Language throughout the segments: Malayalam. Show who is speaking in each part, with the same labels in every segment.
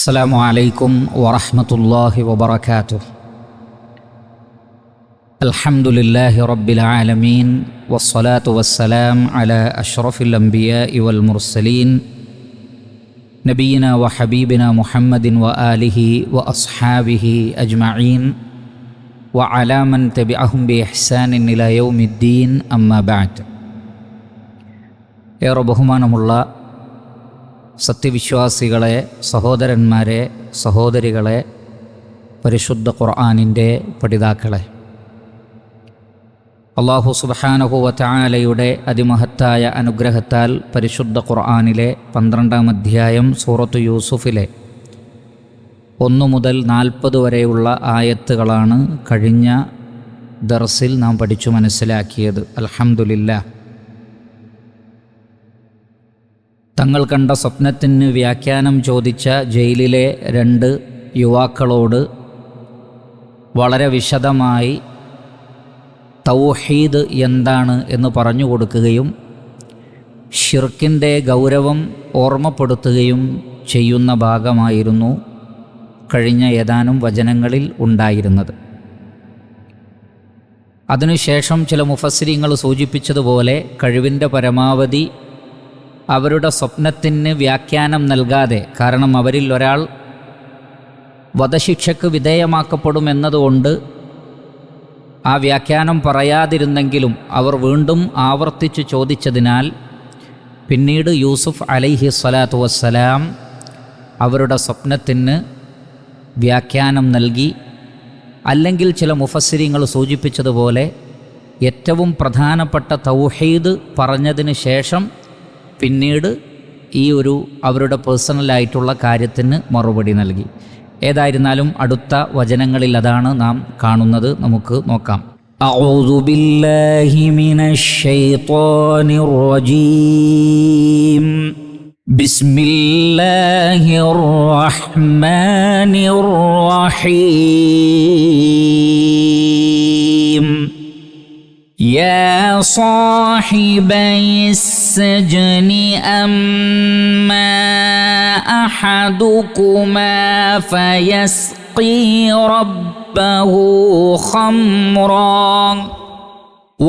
Speaker 1: السلام عليكم ورحمة الله وبركاته. الحمد لله رب العالمين والصلاة والسلام على أشرف الأنبياء والمرسلين نبينا وحبيبنا محمد وآله وأصحابه أجمعين وعلى من تبعهم بإحسان إلى يوم الدين أما بعد. ബഹുമാനമുള്ള സത്യവിശ്വാസികളെ, സഹോദരന്മാരെ, സഹോദരികളെ, പരിശുദ്ധ ഖുർആനിൻ്റെ പഠിതാക്കളെ, അല്ലാഹു സുബ്ഹാനഹു വ തആലയുടെ അതിമഹത്തായ അനുഗ്രഹത്താൽ പരിശുദ്ധ ഖുർആനിലെ 12-ാം അധ്യായം സൂറത്തു യൂസുഫിലെ 1 മുതൽ 40 വരെയുള്ള ആയത്തുകളാണ് കഴിഞ്ഞ ദർസിൽ നാം പഠിച്ചു മനസ്സിലാക്കിയത്. അൽഹംദുലില്ലാഹ്. തങ്ങൾ കണ്ട സ്വപ്നത്തിന് വ്യാഖ്യാനം ചോദിച്ച ജയിലിലെ 2 യുവാക്കളോട് വളരെ വിശദമായി തൗഹീദ് എന്താണ് എന്ന് പറഞ്ഞു കൊടുക്കുകയും ശിർക്കിൻ്റെ ഗൗരവം ഓർമ്മപ്പെടുത്തുകയും ചെയ്യുന്ന ഭാഗമായിരുന്നു കഴിഞ്ഞ ഏതാനും വചനങ്ങളിൽ ഉണ്ടായിരുന്നത്. അതിനുശേഷം ചില മുഫസ്സിരീങ്ങൾ സൂചിപ്പിച്ചതുപോലെ കഴിവിൻ്റെ പരമാവധി അവരുടെ സ്വപ്നത്തിന് വ്യാഖ്യാനം നൽകാതെ, കാരണം അവരിൽ ഒരാൾ വധശിക്ഷയ്ക്ക് വിധേയമാക്കപ്പെടുമെന്നതുകൊണ്ട് ആ വ്യാഖ്യാനം പറയാതിരുന്നെങ്കിലും അവർ വീണ്ടും ആവർത്തിച്ചു ചോദിച്ചതിനാൽ പിന്നീട് യൂസുഫ് അലൈഹി സ്വലാത്തു വസ്സലാം അവരുടെ സ്വപ്നത്തിന് വ്യാഖ്യാനം നൽകി. അല്ലെങ്കിൽ ചില മുഫസ്സിരീങ്ങൾ സൂചിപ്പിച്ചതുപോലെ ഏറ്റവും പ്രധാനപ്പെട്ട തൗഹീദ് പറഞ്ഞതിന് ശേഷം പിന്നീട് ഈ ഒരു അവരുടെ പേഴ്സണലായിട്ടുള്ള കാര്യത്തിന് മറുപടി നൽകി. ഏതായിരുന്നാലും അടുത്ത വചനങ്ങളിൽ അതാണ് നാം കാണുന്നത്. നമുക്ക് നോക്കാം. അഊദു ബില്ലാഹി മിനശ് ശൈത്വാനിർ റജീം. ബിസ്മില്ലാഹിർ റഹ്മാനിർ റഹീം. يا صاحبي السجن أما أحدكما فيسقي ربه خمرا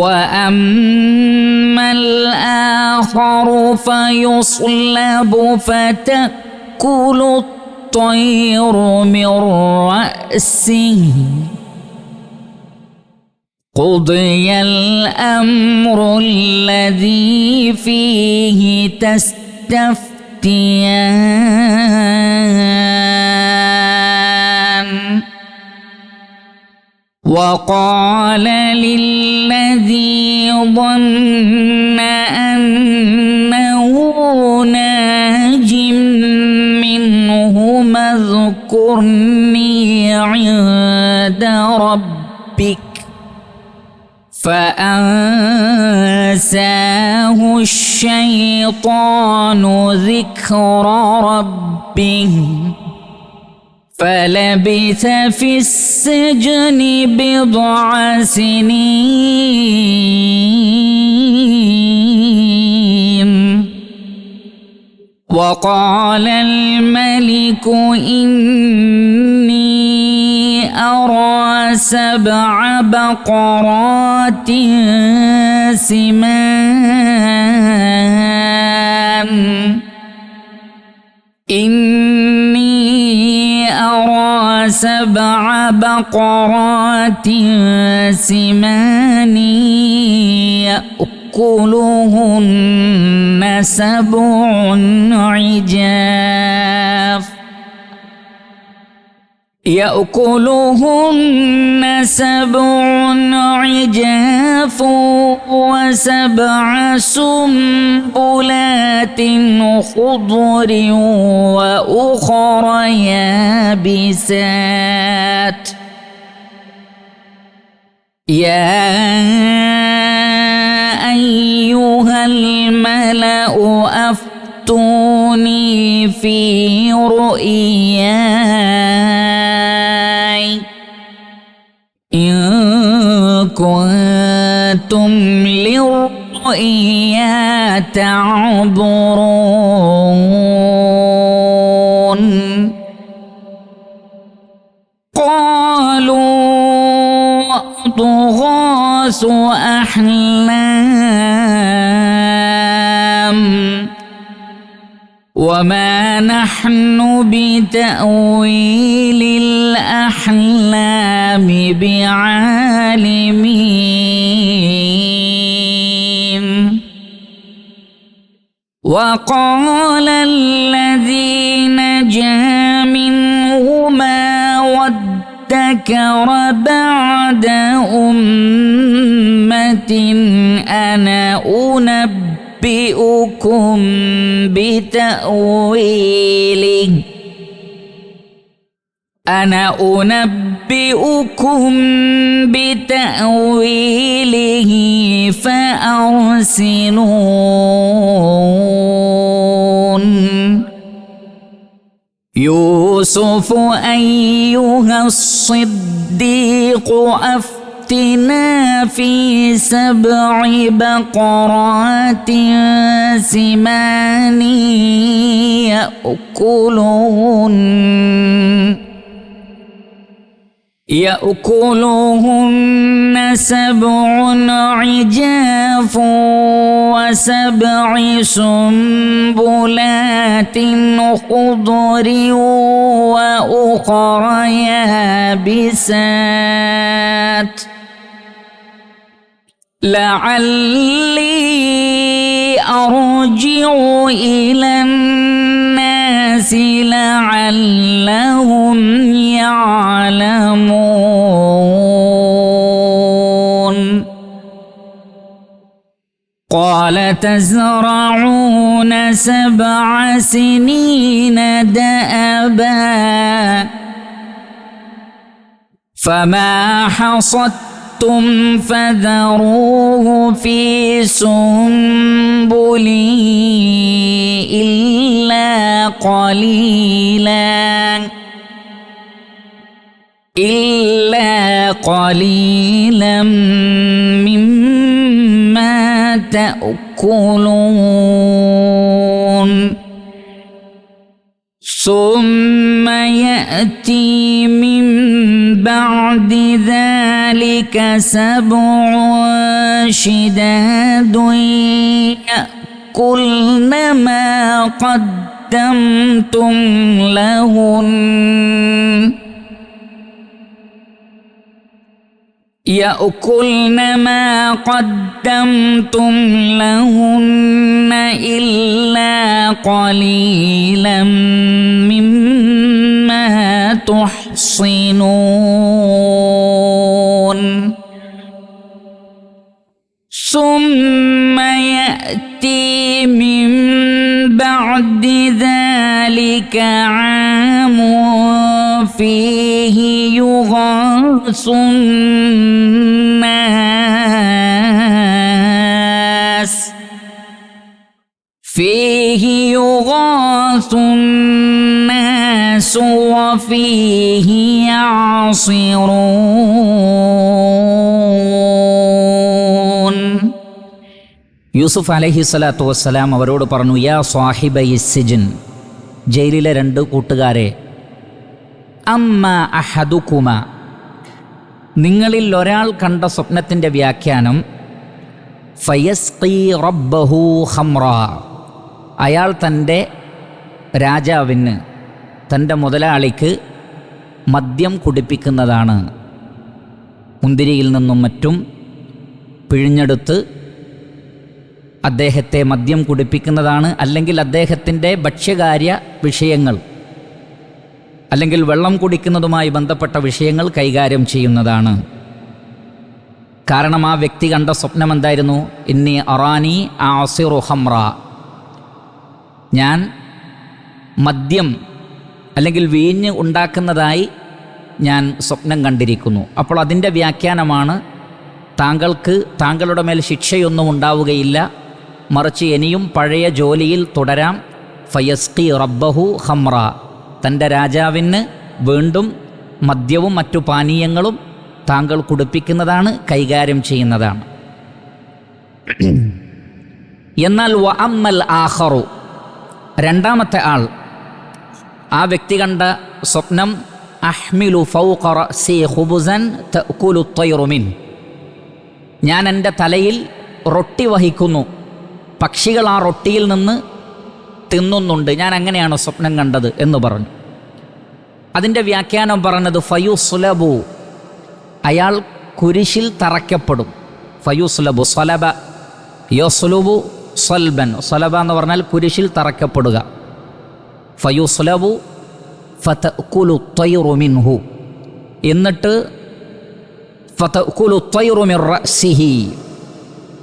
Speaker 1: وأما الآخر فيصلب فتأكل الطير من رأسه قضي الأمر الذي فيه تستفتيان وقال للذي ظن أنه ناج منهما اذكرني عند ربك فأنساه الشيطان ذكر ربه فلبث في السجن بضع سنين وقال الملك إني أرى 7 بقرات سمان إني أرى 7 بقرات سمان يأكلهن 7 عجاف يأكلهن 7 عجاف و7 سنبلات خضر وأخر يابسات يا أيها الملأ أفتوني في رؤياي إن كنتم للرؤيا تعبرون تغاث أحلام وما نحن بتأويل الأحلام بعالمين وقال الذي نجا منهما وادكر بعد أمة أنا أنبئكم بتأويله فأرسلون يوسف أيها الصديق أفتنا في 7 بقرات سمان يأكلهن 7 عجاف و7 سنبلات خضر وأخر يابسات لعلي أرجع إلى الناس لعلهم يعلمون قال تزرعون 7 سنين دأبا فما حصدتم فذروه في سنبله إلا قليلا مما تأكلون ثم يأتي من بعد ذلك 7 شداد يأكلن ما قدمتم لهن إلا قليلا مما تحصنون ثم يأتي من بعد ذلك عام فيه يغاث الناس وفيه يعصرون യൂസുഫ് അലൈഹി സ്വലാത്തു വസ്സലാം അവരോട് പറഞ്ഞു, യാ സ്വാഹിബൈ സിജ്ൻ, ജയിലിലെ 2 കൂട്ടുകാരെ, അമ്മ അഹദുകുമ, നിങ്ങളിൽ ഒരാൾ കണ്ട സ്വപ്നത്തിൻ്റെ വ്യാഖ്യാനം ഫയസ്ഖി റബ്ബഹു ഖംറ, അയാൾ തൻ്റെ രാജാവിന്, തൻ്റെ മുതലാളിക്ക് മദ്യം കുടിപ്പിക്കുന്നതാണ്. മുന്തിരിയിൽ നിന്നും മറ്റും പിഴിഞ്ഞെടുത്ത് അദ്ദേഹത്തെ മദ്യം കുടിപ്പിക്കുന്നതാണ്. അല്ലെങ്കിൽ അദ്ദേഹത്തിൻ്റെ ഭക്ഷ്യകാര്യ വിഷയങ്ങൾ അല്ലെങ്കിൽ വെള്ളം കുടിക്കുന്നതുമായി ബന്ധപ്പെട്ട വിഷയങ്ങൾ കൈകാര്യം ചെയ്യുന്നതാണ്. കാരണം ആ വ്യക്തി കണ്ട സ്വപ്നം എന്തായിരുന്നു? ഇന്നി അറാനി ആസിറു ഖംറ, ഞാൻ മദ്യം അല്ലെങ്കിൽ വീഞ്ഞ് ഉണ്ടാക്കുന്നതായി ഞാൻ സ്വപ്നം കണ്ടിരിക്കുന്നു. അപ്പോൾ അതിൻ്റെ വ്യാഖ്യാനമാണ്, താങ്കളുടെ മേൽ ശിക്ഷയൊന്നും ഉണ്ടാവുകയില്ല, മറിച്ച് ഇനിയും പഴയ ജോലിയിൽ തുടരാം. ഫയസ്ഖി റബ്ബഹു ഖംറ, തൻ്റെ രാജാവിന് വീണ്ടും മദ്യവും മറ്റു പാനീയങ്ങളും താങ്കൾ കുടിപ്പിക്കുന്നതാണ്, കൈകാര്യം ചെയ്യുന്നതാണ്. എന്നാൽ വ അമ്മൽ ആഖറു, രണ്ടാമത്തെ ആൾ, ആ വ്യക്തി കണ്ട സ്വപ്നം അഹ്മിലു ഫൗഖ റഅസി ഖുബുസൻ തഅകുലു ത്വയ്റു മിൻ, ഞാൻ എൻ്റെ തലയിൽ റൊട്ടി വഹിക്കുന്നു, പക്ഷികൾ ആ റൊട്ടിയിൽ നിന്ന് തിന്നുന്നുണ്ട്, ഞാൻ അങ്ങനെയാണ് സ്വപ്നം കണ്ടത് എന്ന് പറഞ്ഞു. അതിൻ്റെ വ്യാഖ്യാനം പറഞ്ഞത് ഫയുസ്ലബു, അയാൾ കുരിശിൽ തറയ്ക്കപ്പെടും. ഫയുസ്ലബു സലബ യസ്ലുബു സൽബൻ, സലബ എന്ന് പറഞ്ഞാൽ കുരിശിൽ തറയ്ക്കപ്പെടുക. ഫയുസ്ലബു ഫതഅകുലു ത്വയ്റു മിൻഹു, എന്നിട്ട് ഫതഅകുലു ത്വയ്റു മിൻ റഅസിഹി,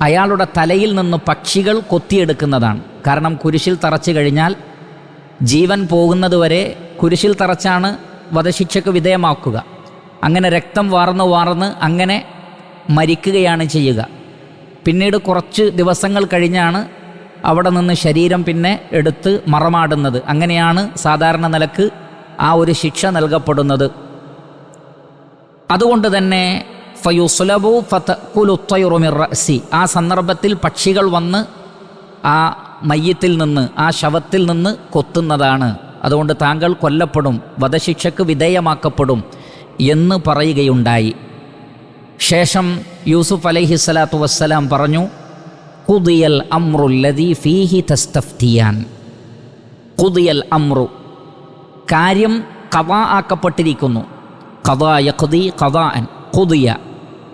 Speaker 1: അയാളുടെ തലയിൽ നിന്ന് പക്ഷികൾ കൊത്തിയെടുക്കുന്നതാണ്. കാരണം കുരിശിൽ തറച്ചു കഴിഞ്ഞാൽ ജീവൻ പോകുന്നത് വരെ കുരിശിൽ തറച്ചാണ് വധശിക്ഷയ്ക്ക് വിധേയമാക്കുക. അങ്ങനെ രക്തം വാർന്ന് അങ്ങനെ മരിക്കുകയാണ് ചെയ്യുക. പിന്നീട് കുറച്ച് ദിവസങ്ങൾ കഴിഞ്ഞാണ് അവിടെ നിന്ന് ശരീരം പിന്നെ എടുത്ത് മറമാടുന്നത്. അങ്ങനെയാണ് സാധാരണ നിലക്ക് ആ ഒരു ശിക്ഷ നൽകപ്പെടുന്നത്. അതുകൊണ്ട് തന്നെ ഫയുസ്ലബു ഫതഅകുലു ത്വയ്റു മിൻ റഅസി, ആ സന്ദർഭത്തിൽ പക്ഷികൾ വന്ന് ആ മയ്യത്തിൽ നിന്ന്, ആ ശവത്തിൽ നിന്ന് കൊത്തുന്നതാണ്. അതുകൊണ്ട് താങ്കൾ കൊല്ലപ്പെടും, വധശിക്ഷയ്ക്ക് വിധേയമാക്കപ്പെടും എന്ന് പറയുകയുണ്ടായി. ശേഷം യൂസുഫ് അലൈഹിസ്സലാത്തു വസ്സലാം പറഞ്ഞു, ഖുദിയൽ അംറുല്ലദീ ഫീഹി തസ്തഫ്തിയാൻ. ഖുദിയൽ അംറു, കാര്യം ഖദാ ആക്കപ്പെട്ടിരിക്കുന്നു. ഖദാ യഖ്ദി ഖദാഅൻ, ഖുദിയ,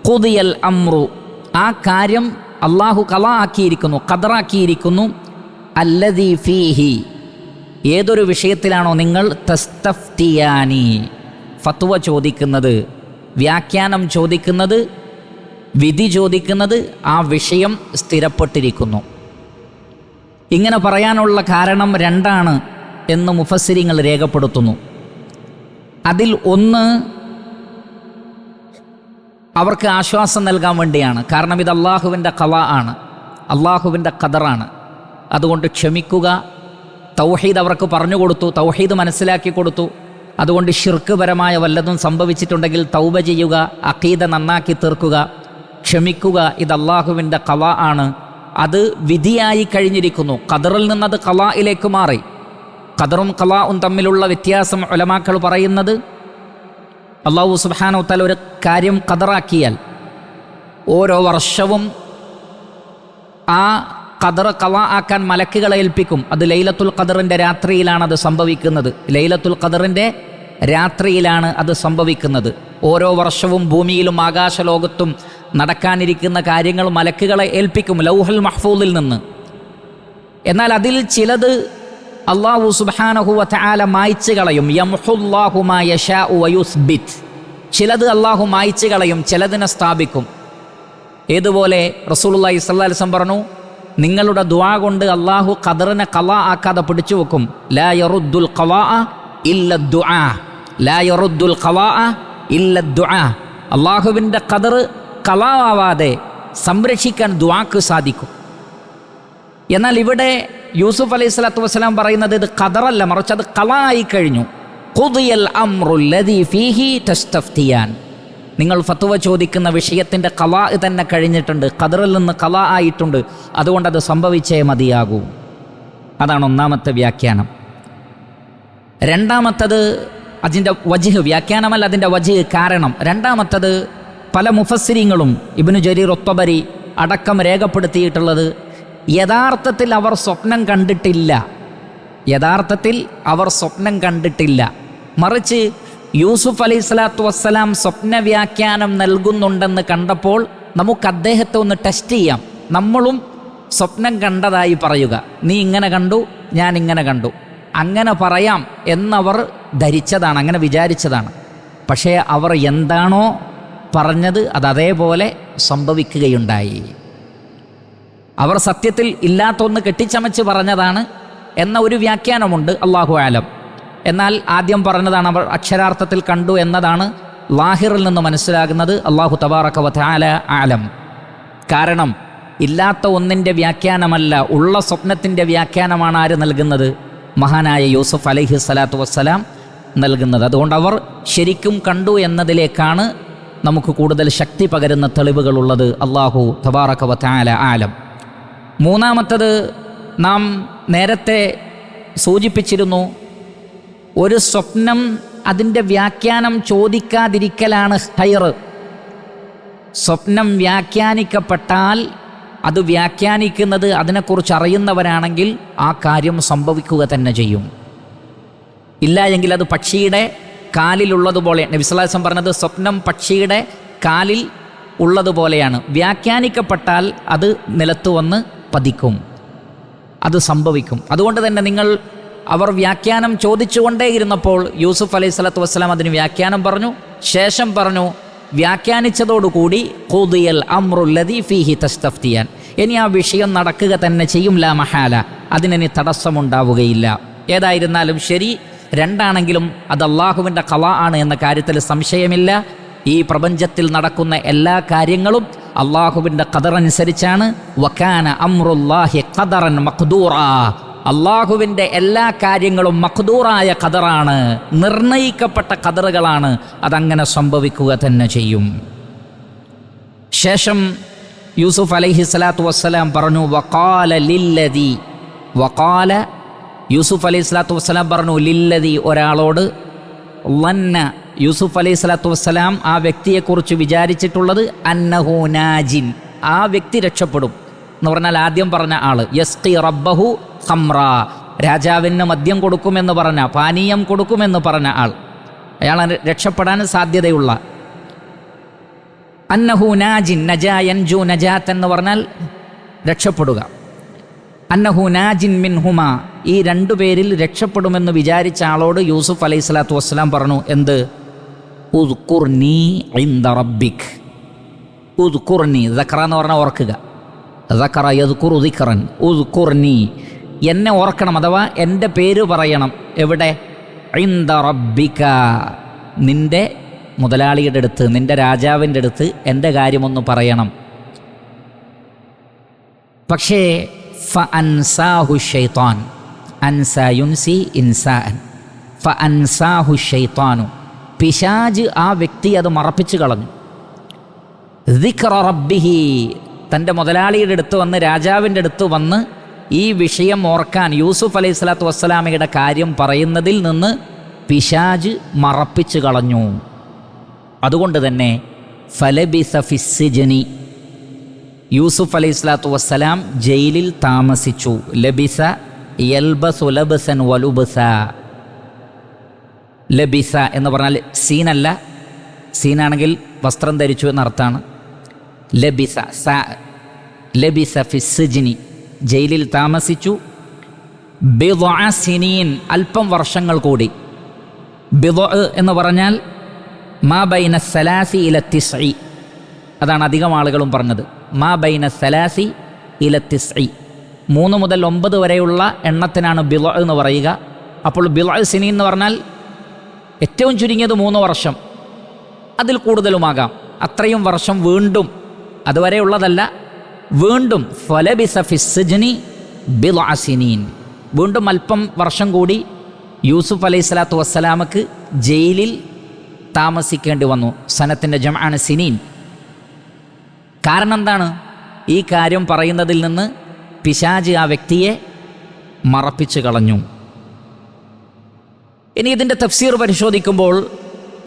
Speaker 1: ഖുദിയൽ അംറു, ആ കാര്യം അള്ളാഹു ഖദാ ആക്കിയിരിക്കുന്നു, ഖദറാക്കിയിരിക്കുന്നു. അല്ലദീ ഫീഹി, ഏതൊരു വിഷയത്തിലാണോ നിങ്ങൾ തസ്തഫ്തിയാനി, ഫത്വ ചോദിക്കുന്നത്, വ്യാഖ്യാനം ചോദിക്കുന്നത്, വിധി ചോദിക്കുന്നത്, ആ വിഷയം സ്ഥിരപ്പെട്ടിരിക്കുന്നു. ഇങ്ങനെ പറയാനുള്ള കാരണം രണ്ടാണ് എന്ന് മുഫസ്സിരിങ്ങൾ രേഖപ്പെടുത്തുന്നു. അതിൽ ഒന്ന് അവർക്ക് ആശ്വാസം നൽകാൻ വേണ്ടിയാണ്. കാരണം ഇത് അള്ളാഹുവിൻ്റെ ഖളാ ആണ്, അള്ളാഹുവിൻ്റെ ഖദറാണ്. അതുകൊണ്ട് ക്ഷമിക്കുക. തൗഹീദ് അവർക്ക് പറഞ്ഞു കൊടുത്തു, തൗഹീദ് മനസ്സിലാക്കി കൊടുത്തു. അതുകൊണ്ട് ശിർക്ക് പരമായ വല്ലതും സംഭവിച്ചിട്ടുണ്ടെങ്കിൽ തൗബ ചെയ്യുക, അഖീദ നന്നാക്കി തീർക്കുക, ക്ഷമിക്കുക. ഇത് അള്ളാഹുവിൻ്റെ ഖളാ ആണ്, അത് വിധിയായി കഴിഞ്ഞിരിക്കുന്നു. ഖദറിൽ നിന്നത് ഖളായിലേക്ക് മാറി. ഖദറും ഖളാഉം തമ്മിലുള്ള വ്യത്യാസം ഉലമാക്കൾ പറയുന്നത്, അള്ളാഹു സുബ്ഹാനഹു വതആല ഒരു കാര്യം ഖദറാക്കിയാൽ ഓരോ വർഷവും ആ ഖദർ ഖളാ ആക്കാൻ മലക്കുകളെ ഏൽപ്പിക്കും. അത് ലൈലത്തുൽ ഖദറിൻ്റെ രാത്രിയിലാണ് അത് സംഭവിക്കുന്നത്. ലൈലത്തുൽ ഖദറിൻ്റെ രാത്രിയിലാണ് അത് സംഭവിക്കുന്നത്. ഓരോ വർഷവും ഭൂമിയിലും ആകാശലോകത്തും നടക്കാനിരിക്കുന്ന കാര്യങ്ങൾ മലക്കുകളെ ഏൽപ്പിക്കും ലൗഹുൽ മഹ്ഫൂദിൽ നിന്ന്. എന്നാൽ അതിൽ ചിലത് അല്ലാഹു സുബ്ഹാനഹു വതആല മായ്ച്ചു കളയും. യംഹുല്ലാഹു മാ യശാഉ വയുസ്ബിത്, ചിലത് അല്ലാഹു മായ്ച്ചു കളയും, ചിലതിനെ സ്ഥാപിക്കും. ഏതുപോലെ റസൂലുള്ളാഹി സ്വല്ലല്ലാഹു അലൈഹി വസല്ലം പറഞ്ഞു, നിങ്ങളുടെ ദുആ കൊണ്ട് അല്ലാഹു ഖദറിനെ ഖളാ ആക്കാതെ പിടിച്ചു വെക്കും. ലാ യറുദ്ദുൽ ഖളാഅ ഇല്ല ദുആ, ലാ യറുദ്ദുൽ ഖളാഅ ഇല്ല ദുആ. അല്ലാഹുവിൻ്റെ ഖദർ ഖളാ ആവാതെ സംരക്ഷിക്കാൻ ദുആക്ക് സാധിക്കും. എന്നാൽ ഇവിടെ യൂസുഫ് അലൈഹി സ്വലാത്തു വസ്സലാം പറയുന്നത് ഇത് ഖദറല്ല, മറിച്ച് അത് ഖളാ ആയി കഴിഞ്ഞു. ഖുദിയൽ അംറുല്ലദീ ഫീഹി തസ്തഫ്തിയാൻ, നിങ്ങൾ ഫത്വ ചോദിക്കുന്ന വിഷയത്തിൻ്റെ ഖളാ തന്നെ കഴിഞ്ഞിട്ടുണ്ട്, ഖദറിൽ നിന്ന് ഖളാ ആയിട്ടുണ്ട്. അതുകൊണ്ടത് സംഭവിച്ചേ മതിയാകൂ. അതാണ് ഒന്നാമത്തെ വ്യാഖ്യാനം. രണ്ടാമത്തത് അതിൻ്റെ വജ്ഹ്, വ്യാഖ്യാനമല്ല അതിൻ്റെ വജ്ഹ്, കാരണം. രണ്ടാമത്തത് പല മുഫസ്സിരിങ്ങളും ഇബ്നു ജരീർ ഒത്തബരി അടക്കം രേഖപ്പെടുത്തിയിട്ടുള്ളത്, യഥാർത്ഥത്തിൽ അവർ സ്വപ്നം കണ്ടിട്ടില്ല, യഥാർത്ഥത്തിൽ അവർ സ്വപ്നം കണ്ടിട്ടില്ല. മറിച്ച് യൂസുഫ് അലൈഹി സ്വലാത്തു വസ്സലാം സ്വപ്ന വ്യാഖ്യാനം നൽകുന്നുണ്ടെന്ന് കണ്ടപ്പോൾ നമുക്ക് അദ്ദേഹത്തെ ഒന്ന് ടെസ്റ്റ് ചെയ്യാം, നമ്മളും സ്വപ്നം കണ്ടതായി പറയുക. നീ ഇങ്ങനെ കണ്ടു, ഞാൻ ഇങ്ങനെ കണ്ടു, അങ്ങനെ പറയാം എന്നവർ ധരിച്ചതാണ്, അങ്ങനെ വിചാരിച്ചതാണ്. പക്ഷേ അവർ എന്താണോ പറഞ്ഞത് അത് അതേപോലെ സംഭവിക്കുകയുണ്ടായി. അവർ സത്യത്തിൽ ഇല്ലാത്തൊന്ന് കെട്ടിച്ചമച്ച് പറഞ്ഞതാണ് എന്ന ഒരു വ്യാഖ്യാനമുണ്ട്, അല്ലാഹു ആലം. എന്നാൽ ആദ്യം പറഞ്ഞതാണ് അവർ അക്ഷരാർത്ഥത്തിൽ കണ്ടു എന്നതാണ് ലാഹിറിൽ നിന്ന് മനസ്സിലാകുന്നത്. അല്ലാഹു തബാറക വ തആല ആലം. കാരണം ഇല്ലാത്ത ഒന്നിൻ്റെ വ്യാഖ്യാനമല്ല, ഉള്ള സ്വപ്നത്തിൻ്റെ വ്യാഖ്യാനമാണ് ആര് നൽകുന്നത്? മഹാനായ യൂസുഫ് അലൈഹി സ്വലാത്തു വസ്സലാം നൽകുന്നത്. അതുകൊണ്ട് അവർ ശരിക്കും കണ്ടു എന്നതിലേക്കാണ് നമുക്ക് കൂടുതൽ ശക്തി പകരുന്ന തെളിവുകളുള്ളത്. അല്ലാഹു തബാറക വ തആല ആലം. മൂന്നാമത്തത് നാം നേരത്തെ സൂചിപ്പിച്ചിരുന്നു, ഒരു സ്വപ്നം അതിൻ്റെ വ്യാഖ്യാനം ചോദിക്കാതിരിക്കലാണ് ഹൈർ. സ്വപ്നം വ്യാഖ്യാനിക്കപ്പെട്ടാൽ അത് വ്യാഖ്യാനിക്കുന്നത് അതിനെക്കുറിച്ച് അറിയുന്നവരാണെങ്കിൽ ആ കാര്യം സംഭവിക്കുക തന്നെ ചെയ്യും. ഇല്ല എങ്കിൽ അത് പക്ഷിയുടെ കാലിലുള്ളതുപോലെ, നബി സല്ലല്ലാഹു അലൈഹി വസല്ലം പറഞ്ഞത് സ്വപ്നം പക്ഷിയുടെ കാലിൽ ഉള്ളതുപോലെയാണ്. വ്യാഖ്യാനിക്കപ്പെട്ടാൽ അത് നിലത്ത് വന്ന് പതിക്കും, അത് സംഭവിക്കും. അതുകൊണ്ട് തന്നെ അവർ വ്യാഖ്യാനം ചോദിച്ചുകൊണ്ടേയിരുന്നപ്പോൾ യൂസുഫ് അലൈഹി സ്വലാത്തു വസ്സലാം അതിന് വ്യാഖ്യാനം പറഞ്ഞു. ശേഷം പറഞ്ഞു, വ്യാഖ്യാനിച്ചതോടുകൂടി ഖുദിയൽ അംറുല്ലദീ ഫീഹി തസ്തഫ്തിയാൻ, ഇനി ആ വിഷയം നടക്കുക തന്നെ ചെയ്യും, ലാ മഹാല, അതിനി തടസ്സമുണ്ടാവുകയില്ല. ഏതായിരുന്നാലും ശരി, രണ്ടാണെങ്കിലും അത് അള്ളാഹുവിൻ്റെ ഖളാ ആണ് എന്ന കാര്യത്തിൽ സംശയമില്ല. ഈ പ്രപഞ്ചത്തിൽ നടക്കുന്ന എല്ലാ കാര്യങ്ങളും അള്ളാഹുവിൻ്റെ ഖദറനുസരിച്ചാണ്. വകാന അംറുല്ലാഹി ഖദറൻ മഖ്ദൂറാ, അള്ളാഹുവിൻ്റെ എല്ലാ കാര്യങ്ങളും മഖ്ദൂറായ ഖദറാണ്, നിർണയിക്കപ്പെട്ട ഖദറുകളാണ്. അതങ്ങനെ സംഭവിക്കുക തന്നെ ചെയ്യും. ശേഷം യൂസുഫ് അലൈഹി സ്വലാത്തു വസ്സലാം പറഞ്ഞു, യൂസുഫ് അലൈഹി സ്വലാത്തു വസ്സലാം പറഞ്ഞു ലില്ലദി, ഒരാളോട്, ലന്ന, യൂസുഫ് അലൈഹി സ്വലാത്തു വസ്സലാം ആ വ്യക്തിയെക്കുറിച്ച് വിചാരിച്ചിട്ടുള്ളത് അന്നഹു നാജിൻ, ആ വ്യക്തി രക്ഷപ്പെടും എന്ന് പറഞ്ഞാൽ ആദ്യം പറഞ്ഞ ആള്, യസ്ഖി റബ്ബഹു ഖംറ, രാജാവിന് മദ്യം കൊടുക്കുമെന്ന് പറഞ്ഞ, പാനീയം കൊടുക്കുമെന്ന് പറഞ്ഞ ആൾ, അയാൾ രക്ഷപ്പെടാൻ സാധ്യതയുള്ള. അന്നഹു നാജിൻ, നജാ യൻജു, നജാത്ത് എന്ന് പറഞ്ഞാൽ രക്ഷപ്പെടുക. അന്നഹു നാജിൻ മിൻഹുമ, ഈ രണ്ടുപേരിൽ രക്ഷപ്പെടുമെന്ന് വിചാരിച്ച ആളോട് യൂസുഫ് അലൈഹി സ്വലാത്തു വസ്സലാം പറഞ്ഞു, എന്ത്? ഉദ്കുർനി ഇൻദ റബ്ബിക്, ഉദ്കുർനി, ദക്റ എന്ന് പറഞ്ഞാൽ ഓർക്കുക, ദക്റ യദ്കുറു ദിക്റൻ, ഉദ്കുർനി, എന്നെ ഓർക്കണം, അഥവാ എൻ്റെ പേര് പറയണം. എവിടെ? ഇൻദ റബ്ബിക, നിൻ്റെ മുതലാളിയുടെ അടുത്ത്, നിൻ്റെ രാജാവിൻ്റെ അടുത്ത് എൻ്റെ കാര്യമൊന്ന് പറയണം. പക്ഷേ ഫഅൻസാഹു ശൈത്താൻ, അൻസാ യുൻസി ഇൻസാൻ, ഫഅൻസാഹു ശൈത്താനു, പിശാജ് ആ വ്യക്തി അത് മറപ്പിച്ചു കളഞ്ഞു. ദിക്റ റബ്ബിഹി, തൻ്റെ മുതലാളിയുടെ അടുത്ത് വന്ന്, രാജാവിൻ്റെ അടുത്ത് വന്ന് ഈ വിഷയം ഓർക്കാൻ, യൂസുഫ് അലൈഹി സ്വലാത്തു വസ്സലാമയുടെ കാര്യം പറയുന്നതിൽ നിന്ന് പിശാജ് മറപ്പിച്ചു കളഞ്ഞു. അതുകൊണ്ട് തന്നെ ഫലബിസ ഫിസ്സിജ്നി, യൂസുഫ് അലൈഹി സ്വലാത്തു വസ്സലാം ജയിലിൽ താമസിച്ചു. ലബിസ യൽബസു ലബ്സൻ വലുബ്സ, ലബിസ എന്ന് പറഞ്ഞാൽ സീനല്ല, സീനാണെങ്കിൽ വസ്ത്രം ധരിച്ചു എന്നർത്ഥമാണ്. ലബിസ, ലബിസ ഫിസ്സിജ്നി, ജയിലിൽ താമസിച്ചു. ബിദ്അ സിനീൻ, അല്പം വർഷങ്ങൾ കൂടി. ബിദ്അ എന്ന് പറഞ്ഞാൽ മാ ബൈന സലാസി ഇല തിസ്ഇ, അതാണ് അധികം ആളുകളും പറഞ്ഞത്. മാ ബൈന സലാസി ഇല തിസ്ഇ, 3 മുതൽ 9 വരെയുള്ള എണ്ണത്തിനാണ് ബിദ്അ എന്ന് പറയുക. അപ്പോൾ ബിദ്അ സിനീൻ എന്ന് പറഞ്ഞാൽ ഏറ്റവും ചുരുങ്ങിയത് 3 വർഷം, അതിൽ കൂടുതലുമാകാം. അത്രയും വർഷം വീണ്ടും, അതുവരെയുള്ളതല്ല, വീണ്ടും ഫലബിസ ഫിസ്സിജ്നി ബിദ്അ സിനീൻ, വീണ്ടും അല്പം വർഷം കൂടി യൂസുഫ് അലൈഹി സ്വലാത്തു വസ്സലാമക്ക് ജയിലിൽ താമസിക്കേണ്ടി വന്നു. സനത്തിൻ്റെ ജംആണ് സിനീൻ. കാരണം എന്താണ്? ഈ കാര്യം പറയുന്നതിൽ നിന്ന് പിശാച് ആ വ്യക്തിയെ മറപ്പിച്ചു കളഞ്ഞു. ഇനി ഇതിൻ്റെ തഫ്സീർ പരിശോധിക്കുമ്പോൾ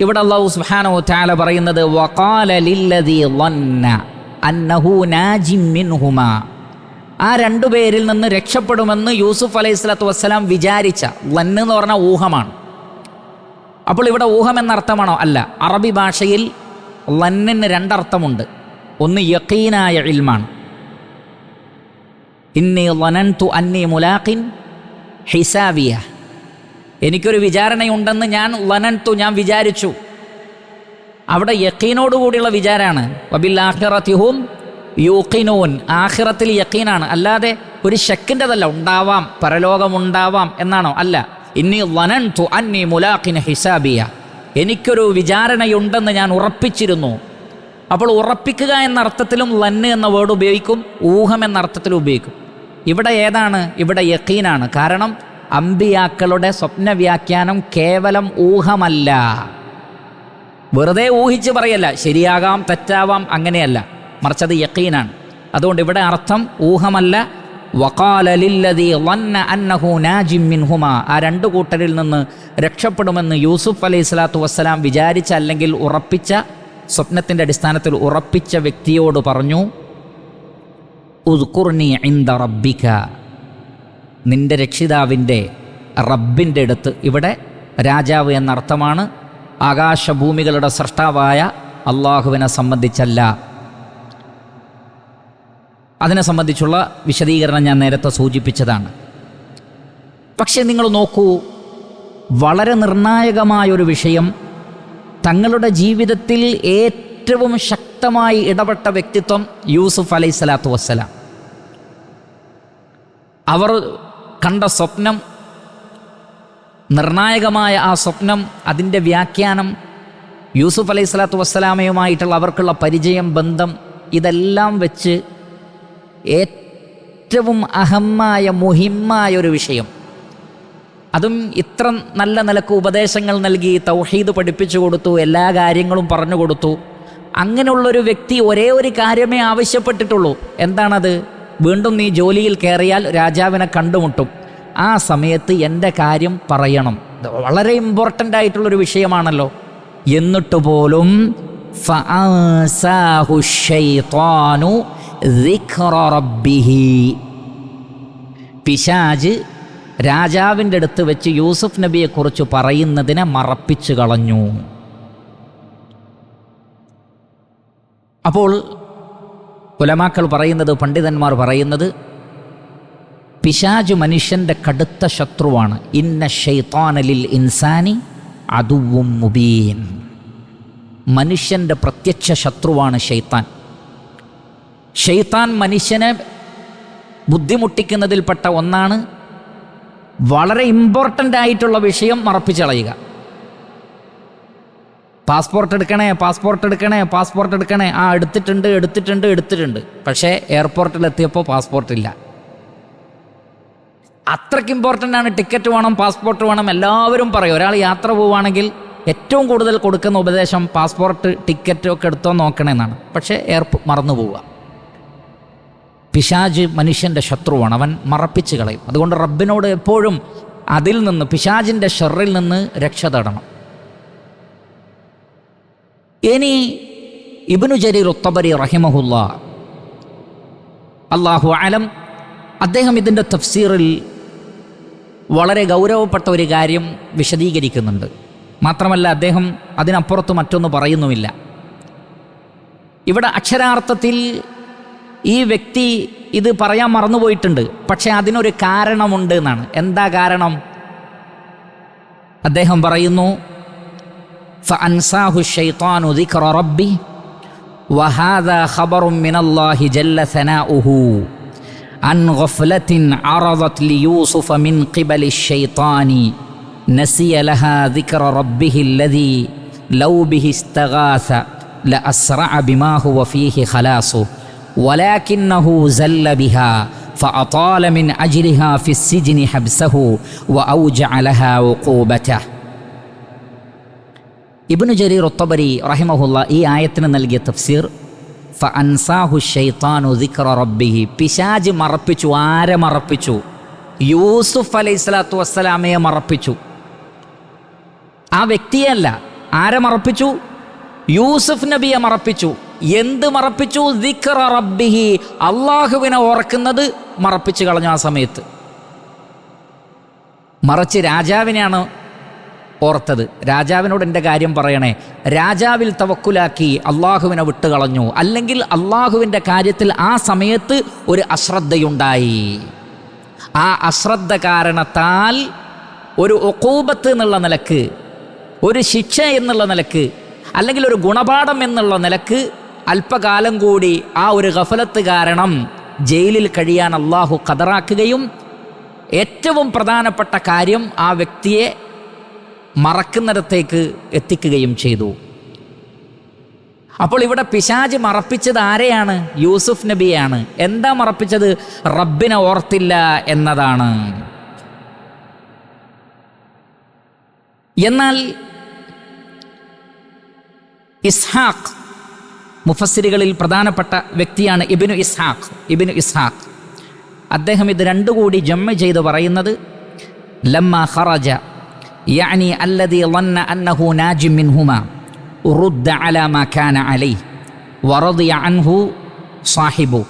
Speaker 1: ഇവിടെ അല്ലാഹു സുബ്ഹാനഹു വ തആല പറയുന്നത്, വഖാല ലില്ലദീ ളന്ന അന്നഹു നാജിം മിൻഹുമാ, ആ രണ്ടുപേരിൽ നിന്ന് രക്ഷപ്പെടുമെന്ന് യൂസുഫ് അലൈഹി സ്വലാത്തു വസ്സലാം വിചാരിച്ച, ലന്ന് എന്ന് പറഞ്ഞാൽ ഊഹമാണ്. അപ്പോൾ ഇവിടെ ഊഹം എന്നർത്ഥമാണോ? അല്ല. അറബി ഭാഷയിൽ ലന്നിന് 2 അർത്ഥമുണ്ട്. ഒന്ന് യഖീനായ ഇൽമാണ്, ഇന്നി ലനൻതു അന്നി മുലാഖിൻ ഹിസാബിയ, എനിക്കൊരു വിചാരണയുണ്ടെന്ന് ഞാൻ ലനൻതു, ഞാൻ വിചാരിച്ചു. അവിടെ യഖീനോടുകൂടിയുള്ള വിചാരമാണ്. വബിൽ ആഖിറതി ഹും യൂഖിനൂൻ, ആഖിറത്തിൽ യഖീനാണ്, അല്ലാതെ ഒരു ശക്കിൻ്റെതല്ല. ഉണ്ടാവാം, പരലോകമുണ്ടാവാം എന്നാണോ? അല്ല. ഇന്നി ലനൻതു അന്നി മുലാഖിൻ ഹിസാബിയ, എനിക്കൊരു വിചാരണയുണ്ടെന്ന് ഞാൻ ഉറപ്പിച്ചിരുന്നു. അപ്പോൾ ഉറപ്പിക്കുക എന്ന അർത്ഥത്തിലും ലന്ന് എന്ന വേർഡ് ഉപയോഗിക്കും, ഊഹം എന്ന അർത്ഥത്തിലും ഉപയോഗിക്കും. ഇവിടെ ഏതാണ്? ഇവിടെ യഖീനാണ്. കാരണം അമ്പിയാക്കളുടെ സ്വപ്ന വ്യാഖ്യാനം കേവലം ഊഹമല്ല, വെറുതെ ഊഹിച്ച് പറയല്ല, ശരിയാകാം തെറ്റാവാം അങ്ങനെയല്ല, മറിച്ചത് യഖീനാണ്. അതുകൊണ്ട് ഇവിടെ അർത്ഥം ഊഹമല്ല. വഖാല ലില്ലദീ ളന്ന അന്നഹു നാജിം മിൻഹുമാ, ആ 2 കൂട്ടരിൽ നിന്ന് രക്ഷപ്പെടുമെന്ന് യൂസുഫ് അലൈഹി സ്വലാത്തു വസ്സലാം വിചാരിച്ച അല്ലെങ്കിൽ ഉറപ്പിച്ച സ്വപ്നത്തിൻ്റെ അടിസ്ഥാനത്തിൽ ഉറപ്പിച്ച വ്യക്തിയോട് പറഞ്ഞു, ഉദ്കുർനി ഇൻദ റബ്ബിക, നിന്റെ രക്ഷിതാവിൻ്റെ റബ്ബിൻ്റെ അടുത്ത്. ഇവിടെ രാജാവ് എന്നർത്ഥമാണ്, ആകാശഭൂമികളുടെ സൃഷ്ടാവായ അള്ളാഹുവിനെ സംബന്ധിച്ചല്ല. അതിനെ സംബന്ധിച്ചുള്ള വിശദീകരണം ഞാൻ നേരത്തെ സൂചിപ്പിച്ചതാണ്. പക്ഷേ നിങ്ങൾ നോക്കൂ, വളരെ നിർണായകമായൊരു വിഷയം, തങ്ങളുടെ ജീവിതത്തിൽ ഏറ്റവും ശക്തമായി ഇടപെട്ട വ്യക്തിത്വം യൂസുഫ് അലൈഹിസ്സലാത്തു വസ്സലാം. അവർ കണ്ട സ്വപ്നം, നിർണായകമായ ആ സ്വപ്നം, അതിൻ്റെ വ്യാഖ്യാനം, യൂസുഫ് അലൈഹിസ്സലാത്തു വസ്സലാമയുമായിട്ടുള്ള അവർക്കുള്ള പരിചയം, ബന്ധം, ഇതെല്ലാം വെച്ച് ഏറ്റവും അഹമ്മായ മുഹിമ്മായ ഒരു വിഷയം, അതും ഇത്ര നല്ല നിലക്ക് ഉപദേശങ്ങൾ നൽകി തൗഹീദ് പഠിപ്പിച്ചു കൊടുത്തു, എല്ലാ കാര്യങ്ങളും പറഞ്ഞു കൊടുത്തു. അങ്ങനെയുള്ളൊരു വ്യക്തി ഒരേ ഒരു കാര്യമേ ആവശ്യപ്പെട്ടിട്ടുള്ളൂ. എന്താണത്? വീണ്ടും നീ ജോലിയിൽ കയറിയാൽ രാജാവിനെ കണ്ടുമുട്ടും, ആ സമയത്ത് എൻ്റെ കാര്യം പറയണം. വളരെ ഇമ്പോർട്ടൻ്റ് ആയിട്ടുള്ളൊരു വിഷയമാണല്ലോ. എന്നിട്ട് പോലും ഫഅൻസാഹു ശൈത്വാനു ദിക്റ റബ്ബിഹി, പിശാച് രാജാവിൻ്റെ അടുത്ത് വെച്ച് യൂസുഫ് നബിയെക്കുറിച്ച് പറയുന്നതിനെ മറപ്പിച്ചു കളഞ്ഞു. അപ്പോൾ ഉലമാക്കൾ പറയുന്നത്, പണ്ഡിതന്മാർ പറയുന്നത്, പിശാച് മനുഷ്യൻ്റെ കടുത്ത ശത്രുവാണ്. ഇന്ന ശൈത്താന ലിൽ ഇൻസാനി അദുവ്വും മുബീൻ. മനുഷ്യൻ്റെ പ്രത്യക്ഷ ശത്രുവാണ് ശൈത്താൻ. ശൈത്താൻ മനുഷ്യനെ ബുദ്ധിമുട്ടിക്കുന്നതിൽപ്പെട്ട ഒന്നാണ് വളരെ ഇമ്പോർട്ടൻ്റ് ആയിട്ടുള്ള വിഷയം മറപ്പിച്ചളയുക. പാസ്പോർട്ട് എടുക്കണേ, പാസ്പോർട്ട് എടുക്കണേ, പാസ്പോർട്ട് എടുക്കണേ. ആ എടുത്തിട്ടുണ്ട്. പക്ഷേ എയർപോർട്ടിലെത്തിയപ്പോൾ പാസ്പോർട്ടില്ല. അത്രയ്ക്ക് ഇമ്പോർട്ടൻ്റ് ആണ്. ടിക്കറ്റ് വേണം, പാസ്പോർട്ട് വേണം, എല്ലാവരും പറയും. ഒരാൾ യാത്ര പോവുകയാണെങ്കിൽ ഏറ്റവും കൂടുതൽ കൊടുക്കുന്ന ഉപദേശം പാസ്പോർട്ട്, ടിക്കറ്റ് ഒക്കെ എടുത്തോ നോക്കണമെന്നാണ്. പക്ഷേ മറന്നു പോവുക. പിശാച് മനുഷ്യൻ്റെ ശത്രുവാണ്, അവൻ മറപ്പിച്ച് കളയും. അതുകൊണ്ട് റബ്ബിനോട് എപ്പോഴും അതിൽ നിന്ന്, പിശാചിൻ്റെ ഷർറിൽ നിന്ന് രക്ഷ തേടണം. ഇനി ഇബ്നു ജരീർ അത്തബരി റഹിമഹുല്ലാ, അല്ലാഹു അലം, അദ്ദേഹം ഇതിൻ്റെ തഫ്സീറിൽ വളരെ ഗൗരവപ്പെട്ട ഒരു കാര്യം വിശദീകരിക്കുന്നുണ്ട്. മാത്രമല്ല അദ്ദേഹം അതിനപ്പുറത്ത് മറ്റൊന്ന് പറയുന്നുമില്ല. ഇവിടെ അക്ഷരാർത്ഥത്തിൽ ഈ വ്യക്തി ഇത് പറയാൻ മറന്നുപോയിട്ടുണ്ട്, പക്ഷെ അതിനൊരു കാരണമുണ്ട് എന്നാണ്. എന്താ കാരണം? അദ്ദേഹം പറയുന്നു, ഫഅൻസാഹു ശൈത്താനു ദിക്റ റബ്ബി വഹാദാ ഖബറുൻ മിനല്ലാഹി ജല്ല സനാഉഹു അൻ ഗഫ്ലത്തിൻ അറദത് ലിയൂസുഫ മിൻ ഖിബലി ശൈത്താനി നസിയ ലഹാ ദിക്റ റബ്ബിഹി അല്ലദീ ലൗ ബിഹി ഇസ്തഗാസ ലഅസ്റഅ ബിമാ ഹുവ ഫീഹി ഖലാസുഹു ولكنه زل بها فأطال من أجلها في السجن حبسه وأوجع لها عقوبته. ഇബ്നു ജരീർ അത്തബരി റഹിമഹുല്ല ഈ ആയത്തിന് നൽകിയ തഫ്സീർ, ഫഅൻസാഹു ശൈത്താനു ദിക്റ റബ്ബിഹി, പിശാച് മറപ്പിച്ചു. ആരെ മറപ്പിച്ചു? യൂസുഫ് അലൈഹിസ്സലാത്തു വസ്സലാമയെ മറപ്പിച്ചു. ആ വ്യക്തിയല്ല. ആരെ മറപ്പിച്ചു? യൂസുഫ് നബിയെ മറപ്പിച്ചു. എന്ത് മറപ്പിച്ചു? ദിക്റ റബ്ബിഹി, അള്ളാഹുവിനെ ഓർക്കുന്നത് മറപ്പിച്ചു കളഞ്ഞു. ആ സമയത്ത് മറിച്ച് രാജാവിനെയാണ് ഓർത്തത്. രാജാവിനോട് എൻ്റെ കാര്യം പറയണേ. രാജാവിൽ തവക്കുലാക്കി അള്ളാഹുവിനെ വിട്ടുകളഞ്ഞു. അല്ലെങ്കിൽ അള്ളാഹുവിൻ്റെ കാര്യത്തിൽ ആ സമയത്ത് ഒരു അശ്രദ്ധയുണ്ടായി. ആ അശ്രദ്ധ കാരണത്താൽ ഒരു ഉഖൂബത്ത് എന്നുള്ള നിലക്ക്, ഒരു ശിക്ഷ എന്നുള്ള നിലക്ക്, അല്ലെങ്കിൽ ഒരു ഗുണപാഠം എന്നുള്ള നിലക്ക് അല്പകാലം കൂടി ആ ഒരു ഗഫലത്ത് കാരണം ജയിലിൽ കഴിയാൻ അള്ളാഹു ഖദറാക്കുകയും ഏറ്റവും പ്രധാനപ്പെട്ട കാര്യം ആ വ്യക്തിയെ മറക്കുന്നിടത്തേക്ക് എത്തിക്കുകയും ചെയ്തു. അപ്പോൾ ഇവിടെ പിശാച് മറപ്പിച്ചത് ആരെയാണ്? യൂസുഫ് നബിയെയാണ്. എന്താ മറപ്പിച്ചത്? റബ്ബിനെ ഓർത്തില്ല എന്നതാണ്. എന്നാൽ ഇസ്ഹാഖ്, മുഫസ്സിറുകളിൽ പ്രധാനപ്പെട്ട വ്യക്തിയാണ് ഇബ്നു ഇസ്ഹാഖ്. അദ്ദേഹം ഇത് രണ്ടുകൂടി ജമ്മ ചെയ്ത് പറയുന്നത്, ലമ്മ ഖറജ യഅനി അല്ലദീ ളന്ന അന്നഹു നാജിം മിൻഹുമാ رد على ما كان عليه ورضي عنه صاحبه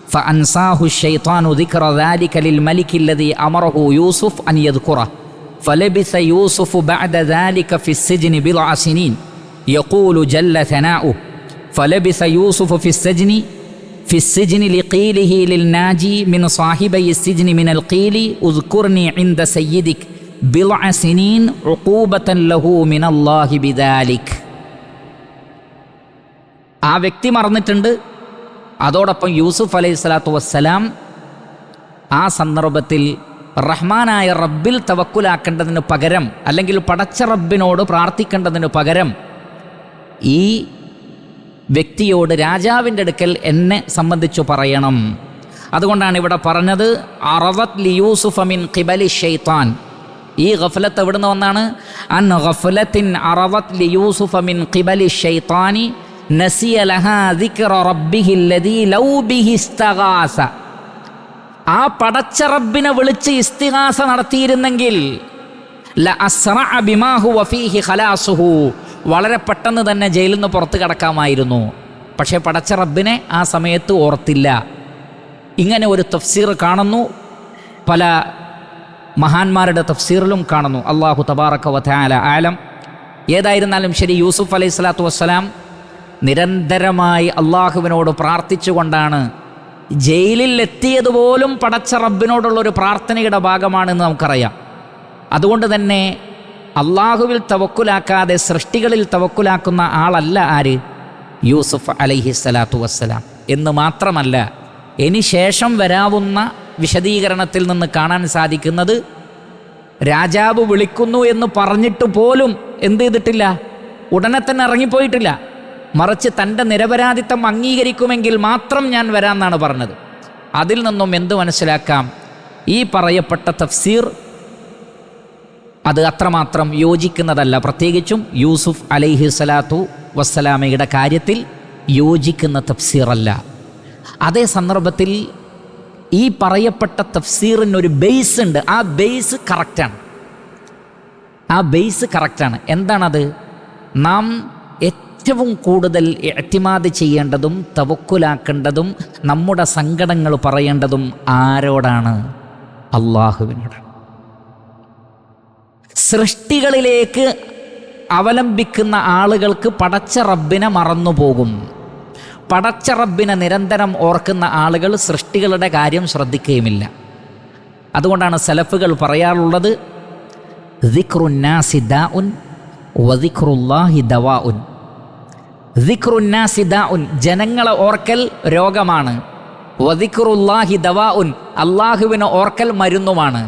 Speaker 1: فأنساه الشيطان ذكر ذلك للملك الذي أمره يوسف أن يذكره فلبث يوسف بعد ذلك في السجن بضع سنين يقول جل ثناؤه فلبث يوسف في السجن لقيله للناجي من صاحبي السجن من القيل اذكرني عند سيدك بضع سنين عقوبة له من الله بذلك. ആ വ്യക്തി മറന്നിട്ടുണ്ട്. അതോടൊപ്പം യൂസുഫ് അലൈഹിസ്സലാത്തു വസ്സലാം ആ സന്ദർഭത്തിൽ റഹ്മാനായ റബ്ബിൽ തവക്കുലാക്കേണ്ടതിന് പകരം, അല്ലെങ്കിൽ പടച്ച റബ്ബിനോട് പ്രാർത്ഥിക്കേണ്ടതിന് പകരം ഈ വ്യക്തിയോട് രാജാവിൻ്റെ അടുക്കൽ എന്നെ സംബന്ധിച്ചു പറയണം. അതുകൊണ്ടാണ് ഇവിടെ പറഞ്ഞത് അറവത് ലി യൂസുഫ മിൻ ഖിബലി ഷൈത്താൻ. ഈ ഗഫലത്ത് എവിടുന്ന് വന്നാണ്? അൻ ഗഫലത്തിൻ അറവത് ലി യൂസുഫ മിൻ ഖിബലി ഷൈത്താനി നസിയ ലഹാ ദിക്റ റബ്ബിഹി അല്ലദീ ലൗ ബിഹി ഇസ്തഗാസ. ആ പടച്ച റബ്ബിനെ വിളിച്ച് ഇസ്തിഗാസ നടത്തിയിരുന്നെങ്കിൽ ല അസ്റഅ ബിമാ ഹുവ ഫീഹി ഖലാസുഹു, വളരെ പെട്ടെന്ന് തന്നെ ജയിലിൽ നിന്ന് പുറത്ത് കടക്കാമായിരുന്നു. പക്ഷേ പടച്ച റബ്ബിനെ ആ സമയത്ത് ഓർത്തില്ല. ഇങ്ങനെ ഒരു തഫ്സീർ കാണുന്നു, പല മഹാന്മാരുടെ തഫ്സീറിലും കാണുന്നു. അല്ലാഹു തബാറക വ തആല ആലം. ഏതായിരുന്നാലും ശരി, യൂസുഫ് അലൈഹിസ്സലാത്തു വസ്സലാം നിരന്തരമായി അള്ളാഹുവിനോട് പ്രാർത്ഥിച്ചുകൊണ്ടാണ് ജയിലിൽ എത്തിയതുപോലും പടച്ച റബ്ബിനോടുള്ളൊരു പ്രാർത്ഥനയുടെ ഭാഗമാണെന്ന് നമുക്കറിയാം. അതുകൊണ്ട് തന്നെ അള്ളാഹുവിൽ തവക്കുലാക്കാതെ സൃഷ്ടികളിൽ തവക്കുലാക്കുന്ന ആളല്ല ആര്? യൂസുഫ് അലൈഹിസ്സലാത്തു വസ്സലാം. എന്ന് മാത്രമല്ല, ഇനി ശേഷം വരാവുന്ന വിശദീകരണത്തിൽ നിന്ന് കാണാൻ സാധിക്കുന്നത്, രാജാവ് വിളിക്കുന്നു എന്ന് പറഞ്ഞിട്ട് പോലും എന്ത് ചെയ്തിട്ടില്ല, ഉടനെ തന്നെ ഇറങ്ങിപ്പോയിട്ടില്ല. മറിച്ച് തൻ്റെ നിരപരാധിത്വം അംഗീകരിക്കുമെങ്കിൽ മാത്രം ഞാൻ വരാമെന്നാണ് പറഞ്ഞത്. അതിൽ നിന്നും എന്ത് മനസ്സിലാക്കാം? ഈ പറയപ്പെട്ട തഫ്സീർ അത് അത്രമാത്രം യോജിക്കുന്നതല്ല. പ്രത്യേകിച്ചും യൂസുഫ് അലൈഹിസ്സലാത്തു വസ്സലാമയുടെ കാര്യത്തിൽ യോജിക്കുന്ന തഫ്സീറല്ല. അതേ സന്ദർഭത്തിൽ ഈ പറയപ്പെട്ട തഫ്സീറിനൊരു ബേസ് ഉണ്ട്. ആ ബേസ് കറക്റ്റാണ്. എന്താണത്? നാം ഏറ്റവും കൂടുതൽ ഇഅ്തിമാദ് ചെയ്യേണ്ടതും തവക്കുലാക്കേണ്ടതും നമ്മുടെ സങ്കടങ്ങൾ പറയേണ്ടതും ആരോടാണ്? അള്ളാഹുവിനോടാണ്. സൃഷ്ടികളിലേക്ക് അവലംബിക്കുന്ന ആളുകൾക്ക് പടച്ച റബ്ബിനെ മറന്നുപോകും. പടച്ച റബ്ബിനെ നിരന്തരം ഓർക്കുന്ന ആളുകൾ സൃഷ്ടികളുടെ കാര്യം ശ്രദ്ധിക്കുകയുമില്ല. അതുകൊണ്ടാണ് സലഫുകൾ പറയാറുള്ളത്, ദിക്റുന്നാസി ദാഉൻ വദിക്റുല്ലാഹി ദവാഉൻ. ദിക്റുന്നാസി ദാഉൻ, ജനങ്ങളെ ഓർക്കൽ രോഗമാണ്. വദിക്റുല്ലാഹി ദവാഉൻ, അള്ളാഹുവിനെ ഓർക്കൽ മരുന്നുമാണ്.